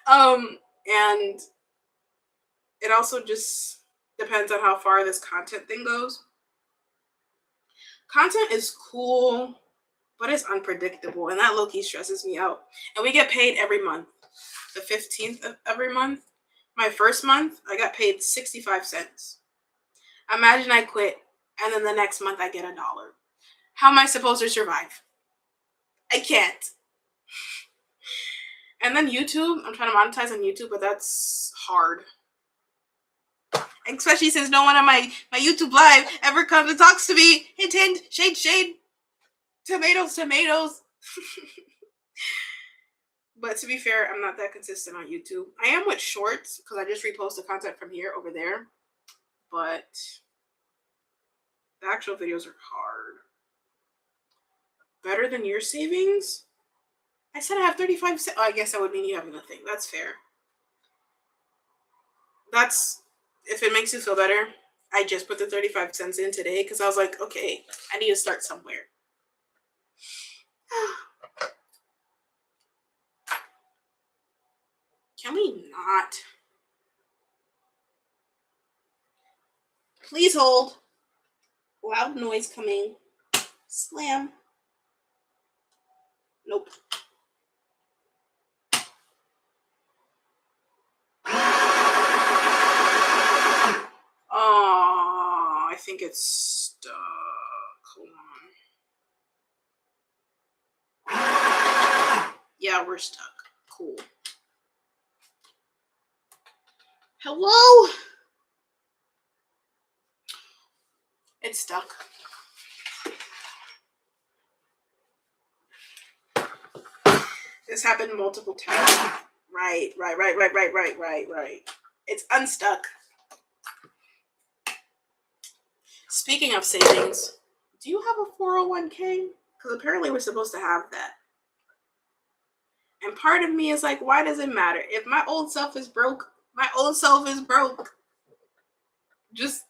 And it also just depends on how far this content thing goes. Content is cool, but it's unpredictable, and that low-key stresses me out. And we get paid every month, the 15th of every month. My first month, I got paid 65 cents. Imagine I quit, and then the next month I get $1. How am I supposed to survive? I can't. And then YouTube, I'm trying to monetize on YouTube, but that's hard. Especially since no one on my YouTube live ever comes and talks to me. Hint, hint, shade, shade. Tomatoes, tomatoes. But to be fair, I'm not that consistent on YouTube. I am with shorts because I just repost the content from here over there. But the actual videos are hard. Better than your savings? I said I have 35 cents. Oh, I guess that would mean you have nothing. That's fair. That's, if it makes you feel better, I just put the 35 cents in today because I was like, okay, I need to start somewhere. Can we not? Please hold. Loud noise coming. Slam. Nope. Oh, I think it's stuck. Hold on. Yeah, we're stuck. Cool. Hello? It's stuck. This happened multiple times. Right. It's unstuck. Speaking of savings, do you have a 401k? Because apparently we're supposed to have that. And part of me is like, why does it matter? If my old self is broke, my old self is broke. Just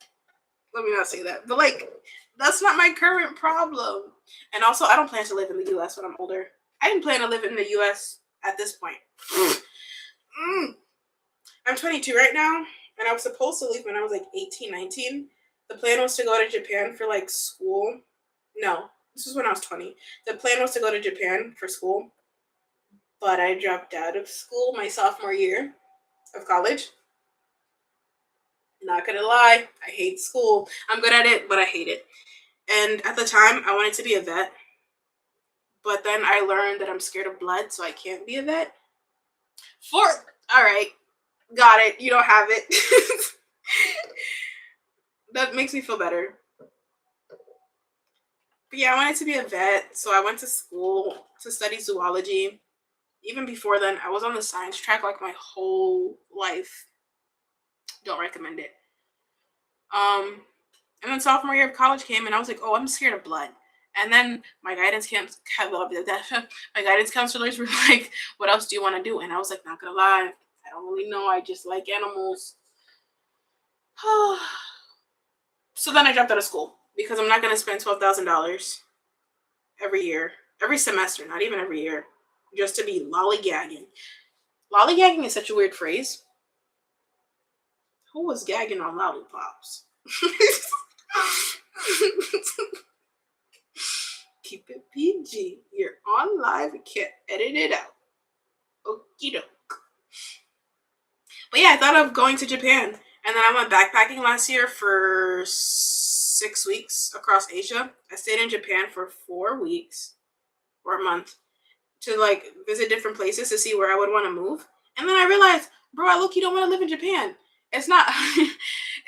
let me not say that. But like, that's not my current problem. And also, I don't plan to live in the US when I'm older. I didn't plan to live in the US at this point. I'm 22 right now, and I was supposed to leave when I was like 18, 19. The plan was to go to Japan for like school. No, this was when I was 20. The plan was to go to Japan for school, but I dropped out of school my sophomore year of college. Not gonna lie, I hate school. I'm good at it, but I hate it. And at the time, I wanted to be a vet, but then I learned that I'm scared of blood, so I can't be a vet. All right, got it. You don't have it. That makes me feel better. But yeah, I wanted to be a vet, so I went to school to study zoology. Even before then, I was on the science track like my whole life. Don't recommend it. And then sophomore year of college came, and I was like, oh, I'm scared of blood. And then my guidance counselors were like, what else do you want to do? And I was like, not gonna lie, I don't really know. I just like animals. So then I dropped out of school because I'm not gonna spend $12,000 every year, every semester, not even every year, just to be lollygagging. Lollygagging is such a weird phrase. Who was gagging on lollipops? Keep it PG. You're on live. You can't edit it out. Okie doke. But yeah, I thought of going to Japan. And then I went backpacking last year for 6 weeks across Asia. I stayed in Japan for 4 weeks or a month to like visit different places to see where I would want to move. And then I realized, bro, I look, you don't want to live in Japan. It's not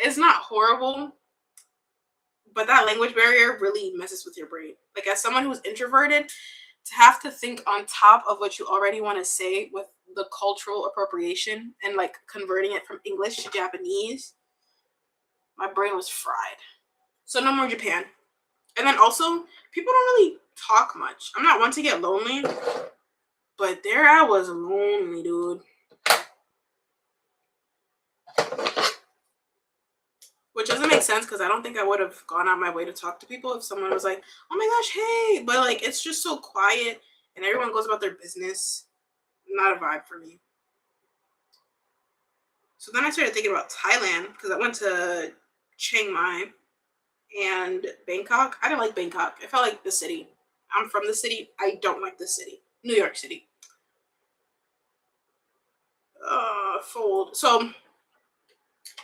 it's not horrible, but that language barrier really messes with your brain. Like as someone who's introverted, to have to think on top of what you already want to say with the cultural appropriation and like converting it from English to Japanese, my brain was fried. So no more Japan. And then also, people don't really talk much. I'm not one to get lonely, but there I was lonely, dude. Which doesn't make sense because I don't think I would have gone out my way to talk to people if someone was like, oh my gosh, hey. But like, it's just so quiet and everyone goes about their business. Not a vibe for me. So then I started thinking about Thailand because I went to Chiang Mai and Bangkok. I didn't like Bangkok. I felt like the city. I'm from the city. I don't like the city. New York City. Fold. So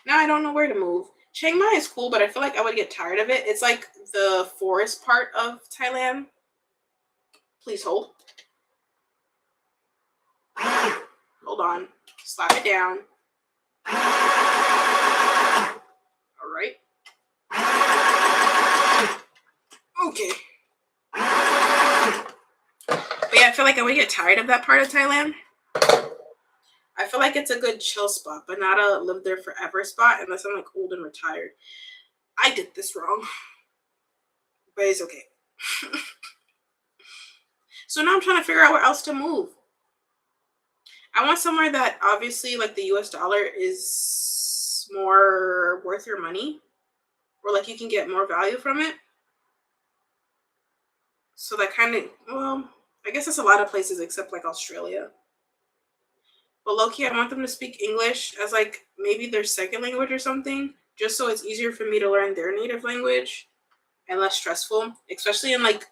now I don't know where to move. Chiang Mai is cool, but I feel like I would get tired of it. It's like the forest part of Thailand. Please hold. Hold on. Slap it down. All right. Okay. But yeah, I feel like I would get tired of that part of Thailand. I feel like it's a good chill spot, but not a live there forever spot unless I'm like old and retired. I did this wrong. But it's okay. So now I'm trying to figure out where else to move. I want somewhere that obviously like the US dollar is more worth your money. Or like you can get more value from it. So that kind of, well, I guess it's a lot of places except like Australia. But low-key, I want them to speak English as like maybe their second language or something, just so it's easier for me to learn their native language and less stressful, especially in like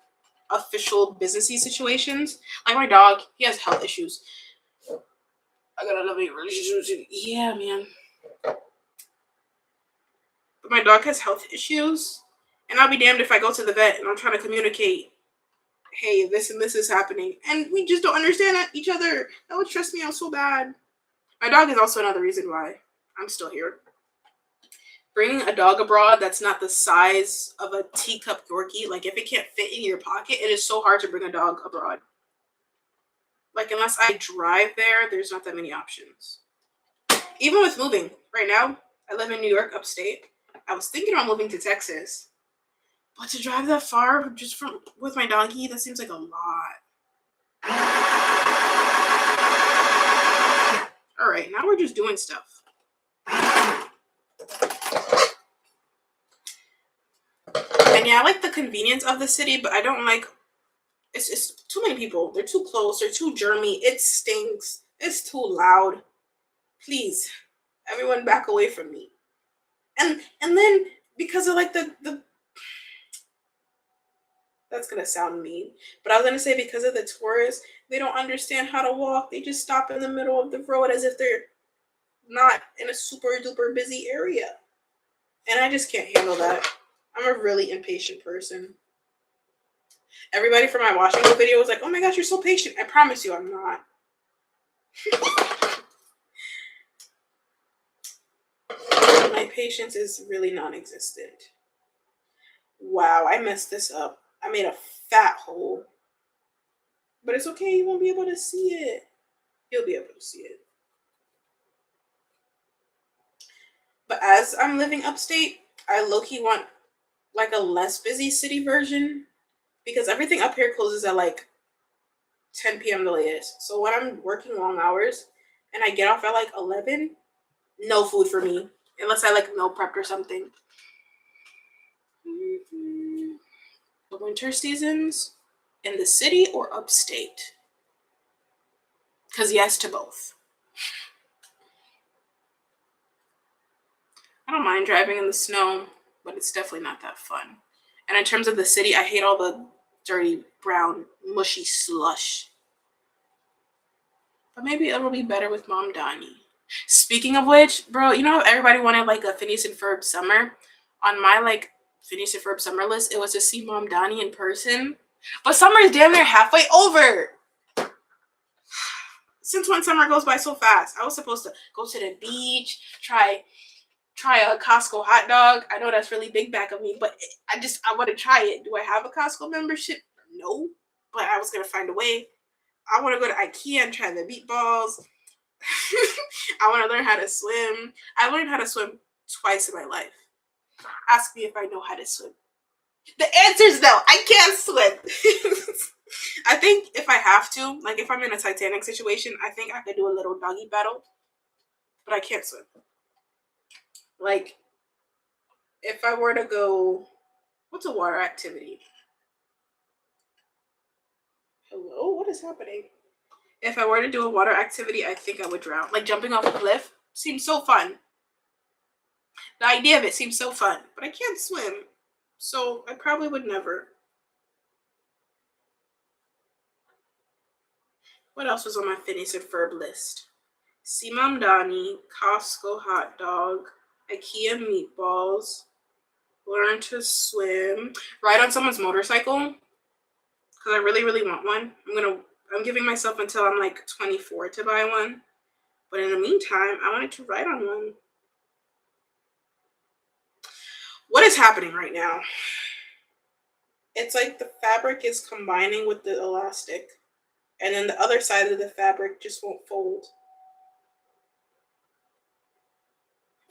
official businessy situations. Like my dog, he has health issues. I got a lovely relationship. Yeah, man. But my dog has health issues, and I'll be damned if I go to the vet and I'm trying to communicate, hey, this and this is happening, and we just don't understand each other. That would stress me out so bad. My dog is also another reason why I'm still here. Bringing a dog abroad that's not the size of a teacup Yorkie, like if it can't fit in your pocket, it is so hard to bring a dog abroad. Like unless I drive there, there's not that many options. Even with moving, right now, I live in New York, upstate. I was thinking about moving to Texas. But to drive that far just from with my doggy, that seems like a lot. All right, now we're just doing stuff. And yeah, I like the convenience of the city, but I don't like, it's too many people. They're too close. They're too germy. It stinks. It's too loud. Please, everyone back away from me. And then because of like the that's gonna sound mean, but I was gonna say because of the tourists, they don't understand how to walk. They just stop in the middle of the road as if they're not in a super duper busy area. And I just can't handle that. I'm a really impatient person. Everybody from my Washington video was like, oh my gosh, you're so patient. I promise you I'm not. My patience is really non-existent. Wow, I messed this up. I made a fat hole. But it's okay, you won't be able to see it. You'll be able to see it. But as I'm living upstate, I low-key want like a less busy city version because everything up here closes at like 10 p.m. the latest. So when I'm working long hours and I get off at like 11, no food for me unless I like meal prepped or something. The winter seasons in the city or upstate? Because yes to both. I don't mind driving in the snow, but it's definitely not that fun. And in terms of the city, I hate all the dirty, brown, mushy slush. But maybe it'll be better with Mom Donnie. Speaking of which, bro, you know how everybody wanted like a Phineas and Ferb summer? On my like Phineas and Ferb summer list, it was to see Mom Donnie in person. But summer is damn near halfway over. Since when summer goes by so fast? I was supposed to go to the beach, try a Costco hot dog. I know that's really big back of me, but I want to try it. Do I have a Costco membership? No, but I was gonna find a way. I want to go to IKEA and try the meatballs. I want to learn how to swim. I learned how to swim twice in my life. Ask me if I know how to swim. The answer is no. I can't swim. I think if I have to, like if I'm in a Titanic situation, I think I could do a little doggy battle, but I can't swim. Like, if I were to go, what's a water activity? Hello, what is happening? If I were to do a water activity, I think I would drown. Like jumping off a cliff seems so fun. The idea of it seems so fun, but I can't swim, so I probably would never. What else was on my Phineas and Ferb list? See Mom Donnie, Costco hot dog, IKEA meatballs, learn to swim, ride on someone's motorcycle, because I really, really want one. I'm giving myself until I'm like 24 to buy one. But in the meantime, I wanted to ride on one. What is happening right now? It's like the fabric is combining with the elastic, and then the other side of the fabric just won't fold.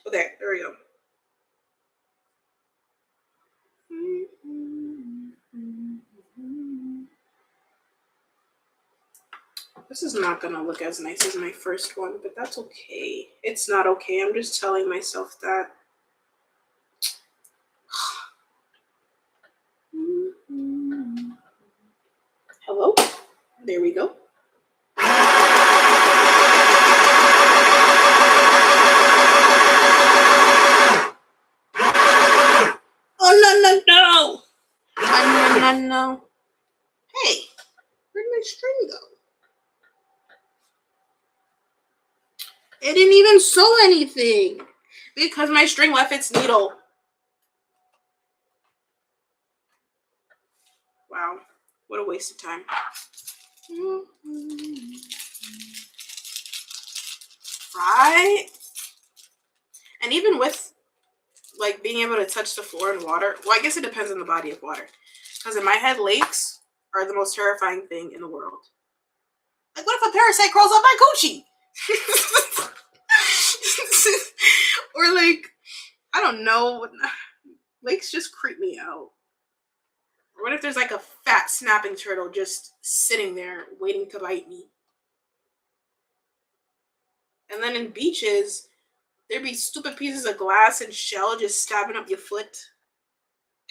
Okay, there we go. This is not gonna look as nice as my first one, but that's okay. It's not okay. I'm just telling myself that. Hello? There we go. Oh, no. No. Hey, where'd my string go? It didn't even sew anything because my string left its needle. Wow, what a waste of time. Right? And even with like being able to touch the floor in water, well, I guess it depends on the body of water. Because in my head, lakes are the most terrifying thing in the world. Like, what if a parasite crawls up my coochie? Or like, I don't know. Lakes just creep me out. Or what if there's like a fat snapping turtle just sitting there waiting to bite me? And then in beaches, there'd be stupid pieces of glass and shell just stabbing up your foot.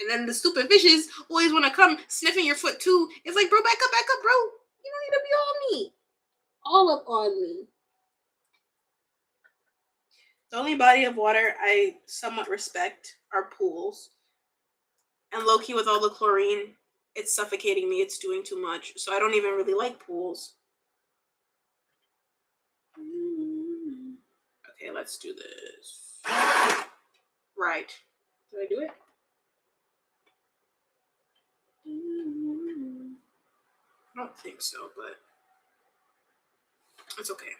And then the stupid fishes always want to come sniffing your foot too. It's like, bro, back up, bro. You don't need to be on me. All up on me. The only body of water I somewhat respect are pools. And low-key with all the chlorine, it's suffocating me. It's doing too much. So I don't even really like pools. Okay, let's do this. Right. Did I do it? I don't think so, but it's okay.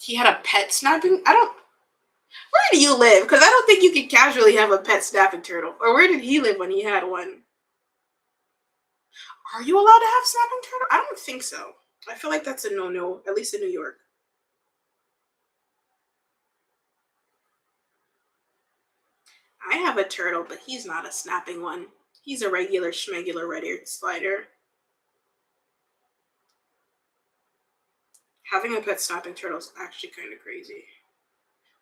He had a pet snapping? Where do you live? Because I don't think you can casually have a pet snapping turtle. Or where did he live when he had one? Are you allowed to have snapping turtle? I don't think so. I feel like that's a no-no, at least in New York. I have a turtle, but he's not a snapping one. He's a regular schmegular red-eared slider. Having a pet snapping turtle is actually kind of crazy.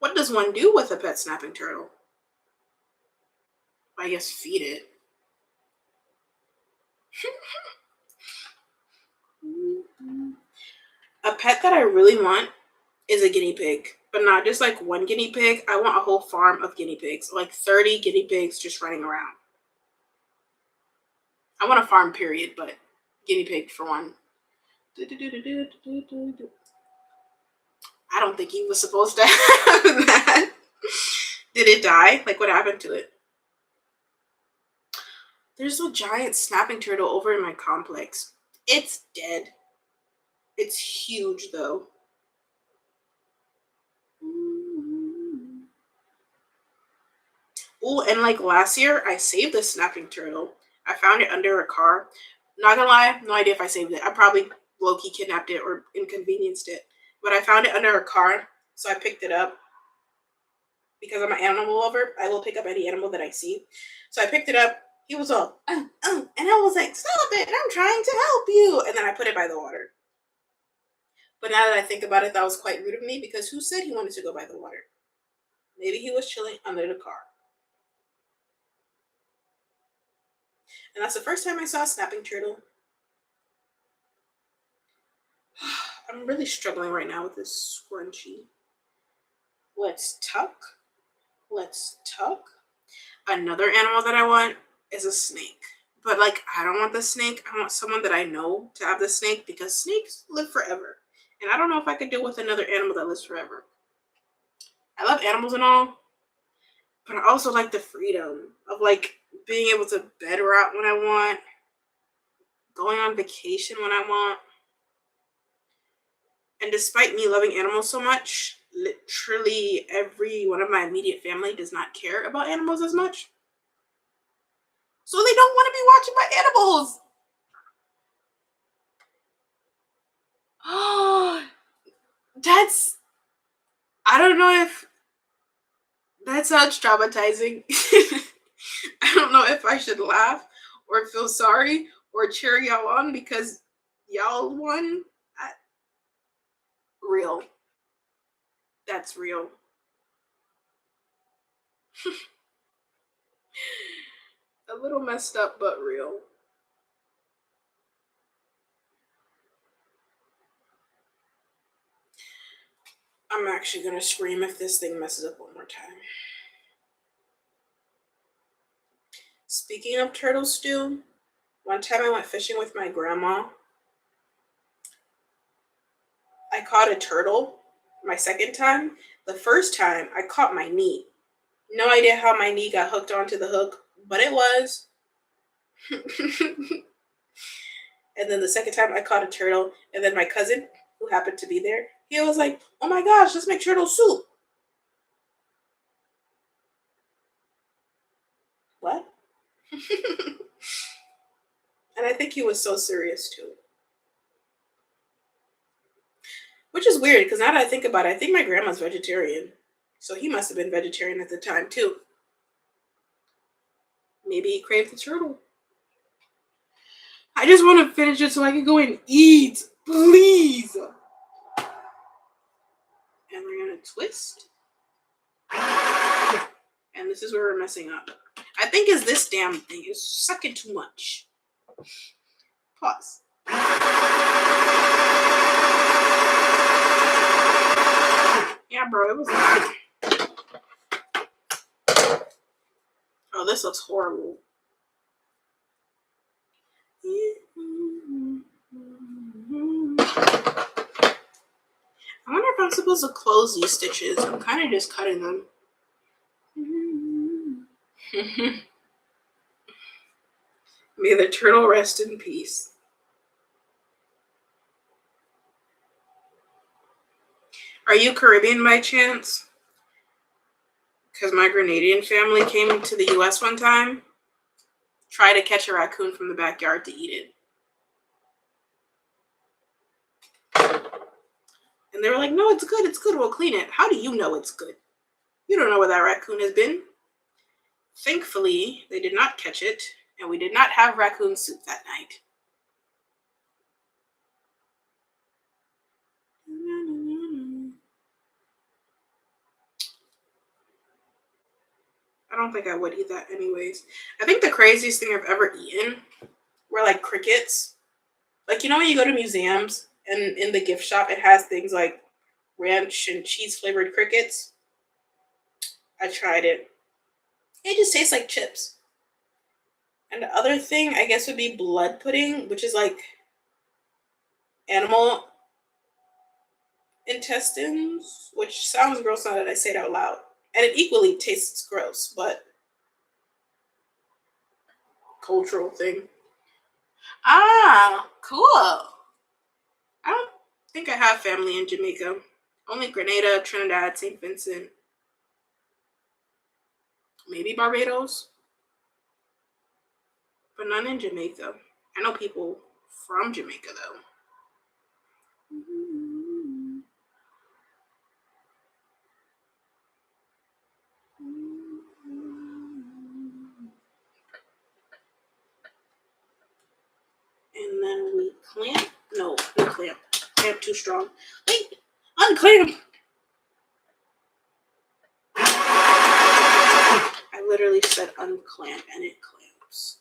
What does one do with a pet snapping turtle? I guess feed it. A pet that I really want is a guinea pig, but not just like one guinea pig. I want a whole farm of guinea pigs, like 30 guinea pigs just running around. I want a farm, period, but guinea pig for one. I don't think he was supposed to have that. Did it die? Like, what happened to it? There's a giant snapping turtle over in my complex. It's dead. It's huge, though. Oh, and like last year, I saved this snapping turtle. I found it under a car. Not gonna lie, no idea if I saved it. I probably low-key kidnapped it or inconvenienced it. But I found it under a car, so I picked it up. Because I'm an animal lover, I will pick up any animal that I see. So I picked it up. He was all, and I was like, stop it, I'm trying to help you. And then I put it by the water. But now that I think about it, that was quite rude of me because who said he wanted to go by the water? Maybe he was chilling under the car. And that's the first time I saw a snapping turtle. I'm really struggling right now with this scrunchie. Let's tuck. Let's tuck. Another animal that I want is a snake. But like, I don't want the snake. I want someone that I know to have the snake because snakes live forever. And I don't know if I could deal with another animal that lives forever. I love animals and all, but I also like the freedom of like being able to bed route when I want, going on vacation when I want. And despite me loving animals so much, literally every one of my immediate family does not care about animals as much. So they don't want to be watching my animals. Oh, I don't know if that sounds traumatizing. I don't know if I should laugh or feel sorry or cheer y'all on because y'all won. Real. That's real. A little messed up, but real. I'm actually gonna scream if this thing messes up one more time. Speaking of turtle stew, one time I went fishing with my grandma. I caught a turtle my second time. The first time I caught my knee. No idea how my knee got hooked onto the hook, but it was. And then the second time I caught a turtle, and then my cousin, who happened to be there, he was like, oh my gosh, let's make turtle soup. What? And I think he was so serious too. Which is weird, because now that I think about it, I think my grandma's vegetarian. So he must have been vegetarian at the time too. Maybe he craved the turtle. I just want to finish it so I can go and eat. Please. And we're going to twist. And this is where we're messing up. I think it's this damn thing. It's sucking too much. Pause. Yeah, bro, it was not. Oh, this looks horrible. I wonder if I'm supposed to close these stitches. I'm kind of just cutting them. May the turtle rest in peace. Are you Caribbean by chance? Because my Grenadian family came to the US one time, tried to catch a raccoon from the backyard to eat it. And they were like, no, it's good, we'll clean it. How do you know it's good? You don't know where that raccoon has been. Thankfully, they did not catch it, and we did not have raccoon soup that night. I don't think I would eat that anyways. I think the craziest thing I've ever eaten were like crickets. Like, you know when you go to museums and in the gift shop it has things like ranch and cheese flavored crickets? I tried it. It just tastes like chips. And the other thing I guess would be blood pudding, which is like animal intestines, which sounds gross now that I say it out loud. And it equally tastes gross, but cultural thing. Ah, cool. I don't think I have family in Jamaica. Only Grenada, Trinidad, St. Vincent, maybe Barbados, but none in Jamaica. I know people from Jamaica though. And then we clamp. No, no clamp. Clamp too strong. Wait, unclamp. I literally said unclamp and it clamps.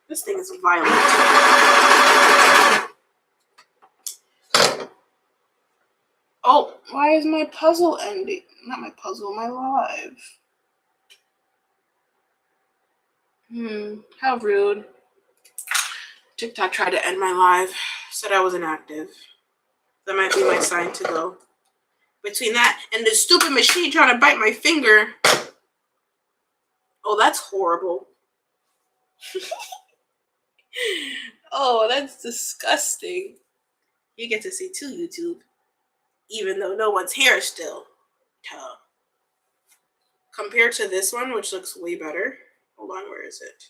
This thing is violent. Oh, why is my puzzle ending? Not my puzzle, my live. How rude. TikTok tried to end my live. Said I was inactive. That might be my sign to go. Between that and the stupid machine trying to bite my finger. Oh, that's horrible. Oh, that's disgusting. You get to see two YouTube, even though no one's here still. Duh. Compared to this one, which looks way better. Hold on, where is it?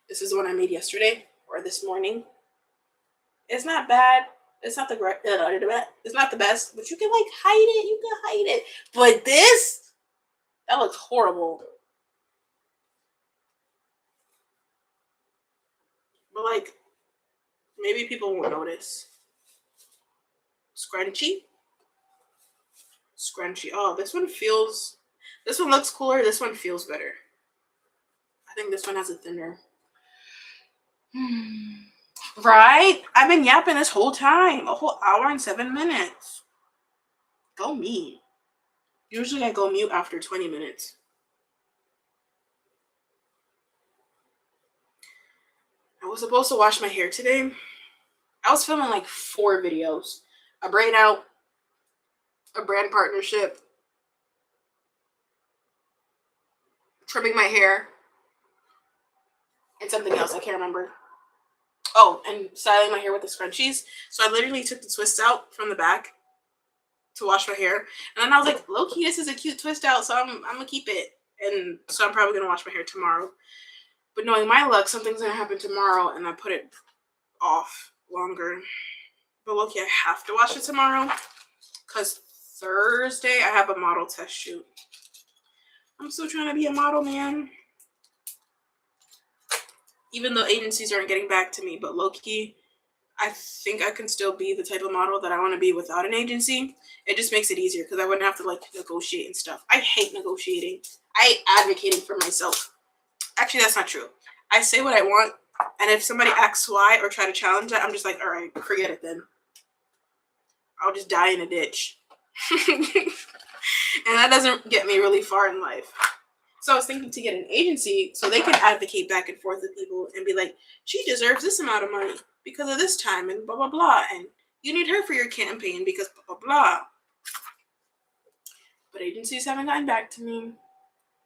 This is the one I made yesterday or this morning. It's not bad. It's not it's not the best, but you can like hide it. You can hide it. But this, that looks horrible. But like, maybe people won't notice. Scrunchy. Scrunchy. Oh, this one looks cooler. This one feels better. I think this one has a thinner. Right? I've been yapping this whole time. A whole hour and 7 minutes. Go me. Usually I go mute after 20 minutes. I was supposed to wash my hair today. I was filming like 4 videos. A braid out, a brand partnership, trimming my hair, and something else I can't remember. Oh, and styling my hair with the scrunchies. So I literally took the twists out from the back to wash my hair. And then I was like, low-key, this is a cute twist out, so I'm going to keep it. And so I'm probably going to wash my hair tomorrow. But knowing my luck, something's going to happen tomorrow, and I put it off longer. But low-key, I have to wash it tomorrow because Thursday I have a model test shoot. I'm still trying to be a model, man. Even though agencies aren't getting back to me, but low-key, I think I can still be the type of model that I want to be without an agency. It just makes it easier because I wouldn't have to like negotiate and stuff. I hate negotiating. I hate advocating for myself. Actually, that's not true. I say what I want, and if somebody asks why or try to challenge that, I'm just like, all right, forget it then. I'll just die in a ditch. And that doesn't get me really far in life. So I was thinking to get an agency so they can advocate back and forth with people and be like, she deserves this amount of money because of this time and blah, blah, blah. And you need her for your campaign because blah, blah, blah. But agencies haven't gotten back to me.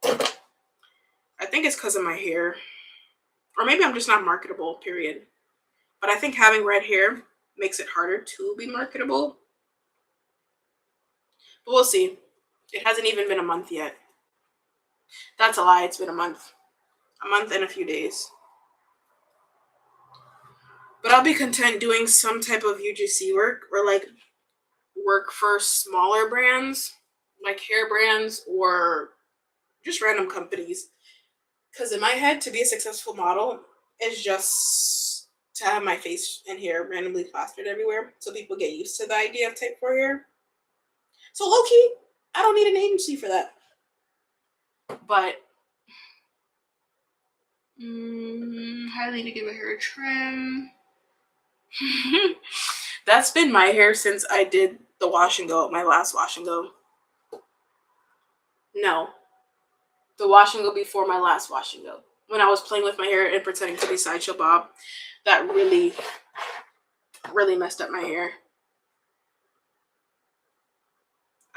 I think it's because of my hair. Or maybe I'm just not marketable, period. But I think having red hair makes it harder to be marketable. But we'll see. It hasn't even been a month yet. That's a lie. It's been a month. A month and a few days. But I'll be content doing some type of UGC work or like work for smaller brands, like hair brands or just random companies. Because in my head, to be a successful model is just to have my face and hair randomly plastered everywhere so people get used to the idea of type 4 hair. So low-key, I don't need an agency for that. But I need to give my hair a trim. That's been my hair since I did the wash and go, my last wash and go. No, the wash and go before my last wash and go. When I was playing with my hair and pretending to be Sideshow Bob, that really messed up my hair.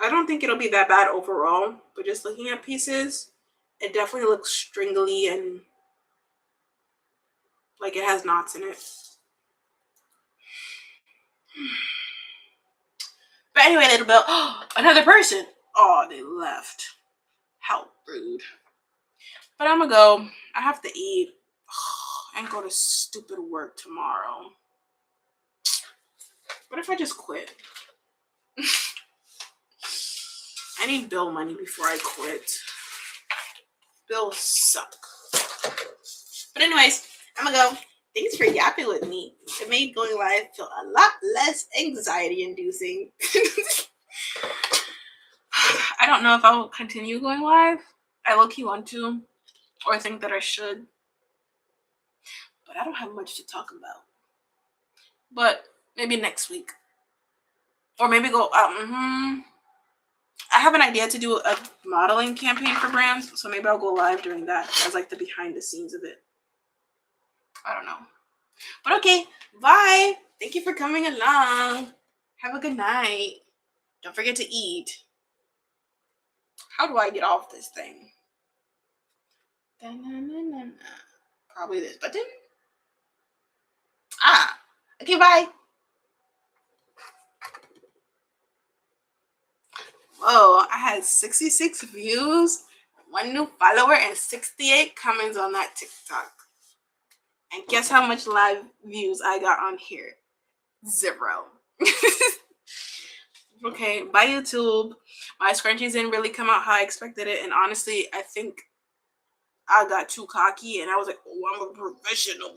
I don't think it'll be that bad overall, but just looking at pieces, it definitely looks stringly and like it has knots in it. But anyway, little Bill, another person. Oh, they left. How rude. But I'm gonna go. I have to eat and go to stupid work tomorrow. What if I just quit? I need bill money before I quit. Bills suck. But anyways, I'm gonna go. Thanks for yapping with me. It made going live feel a lot less anxiety inducing. I don't know if I'll continue going live. I low-key want to, or think that I should. But I don't have much to talk about. But maybe next week. Or maybe go I have an idea to do a modeling campaign for brands, so maybe I'll go live during that as like the behind the scenes of it. I don't know. But okay, bye. Thank you for coming along. Have a good night. Don't forget to eat. How do I get off this thing? Probably this button. Okay, bye. Whoa, I had 66 views, 1 new follower, and 68 comments on that TikTok. And guess how much live views I got on here? 0. Okay, bye YouTube. My scrunchies didn't really come out how I expected it, and honestly, I think I got too cocky and I was like, oh, I'm a professional.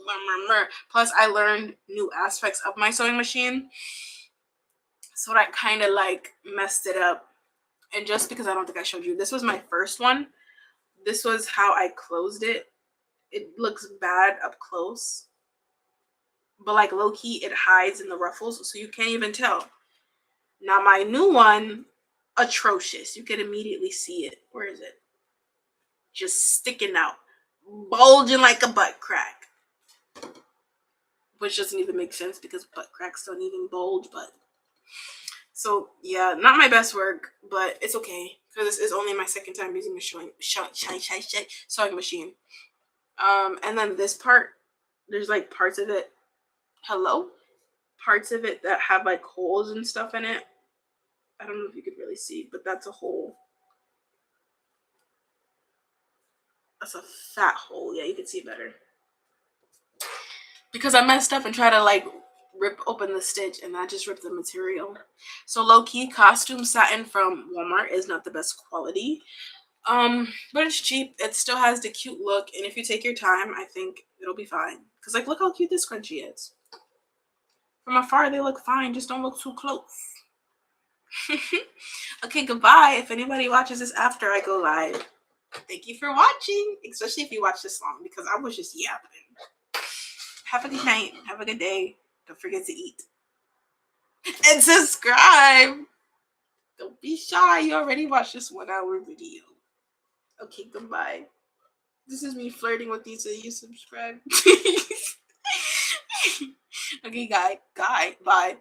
Plus, I learned new aspects of my sewing machine, so that kind of like messed it up. And just because I don't think I showed you, this was my first one. This was how I closed it. It looks bad up close, but like low-key, it hides in the ruffles, so you can't even tell. Now my new one, atrocious. You can immediately see it. Where is it? Just sticking out, bulging like a butt crack. Which doesn't even make sense because butt cracks don't even bulge, but... So, yeah, not my best work, but it's okay. Because this is only my second time using a sewing machine. And then this part, there's like parts of it... Hello? Parts of it that have like holes and stuff in it. I don't know if you could really see, but that's a hole. That's a fat hole. Yeah, you can see better. Because I messed up and tried to like rip open the stitch and that just ripped the material. So low-key, costume satin from Walmart is not the best quality. But it's cheap. It still has the cute look, and if you take your time, I think it'll be fine. Because like, look how cute this scrunchie is. From afar, they look fine. Just don't look too close. Okay, goodbye. If anybody watches this after I go live, thank you for watching. Especially if you watch this long, because I was just yapping. Have a good night. Have a good day. Don't forget to eat. And subscribe. Don't be shy. You already watched this 1-hour video. Okay, goodbye. This is me flirting with you so you subscribe. Okay, guy, bye.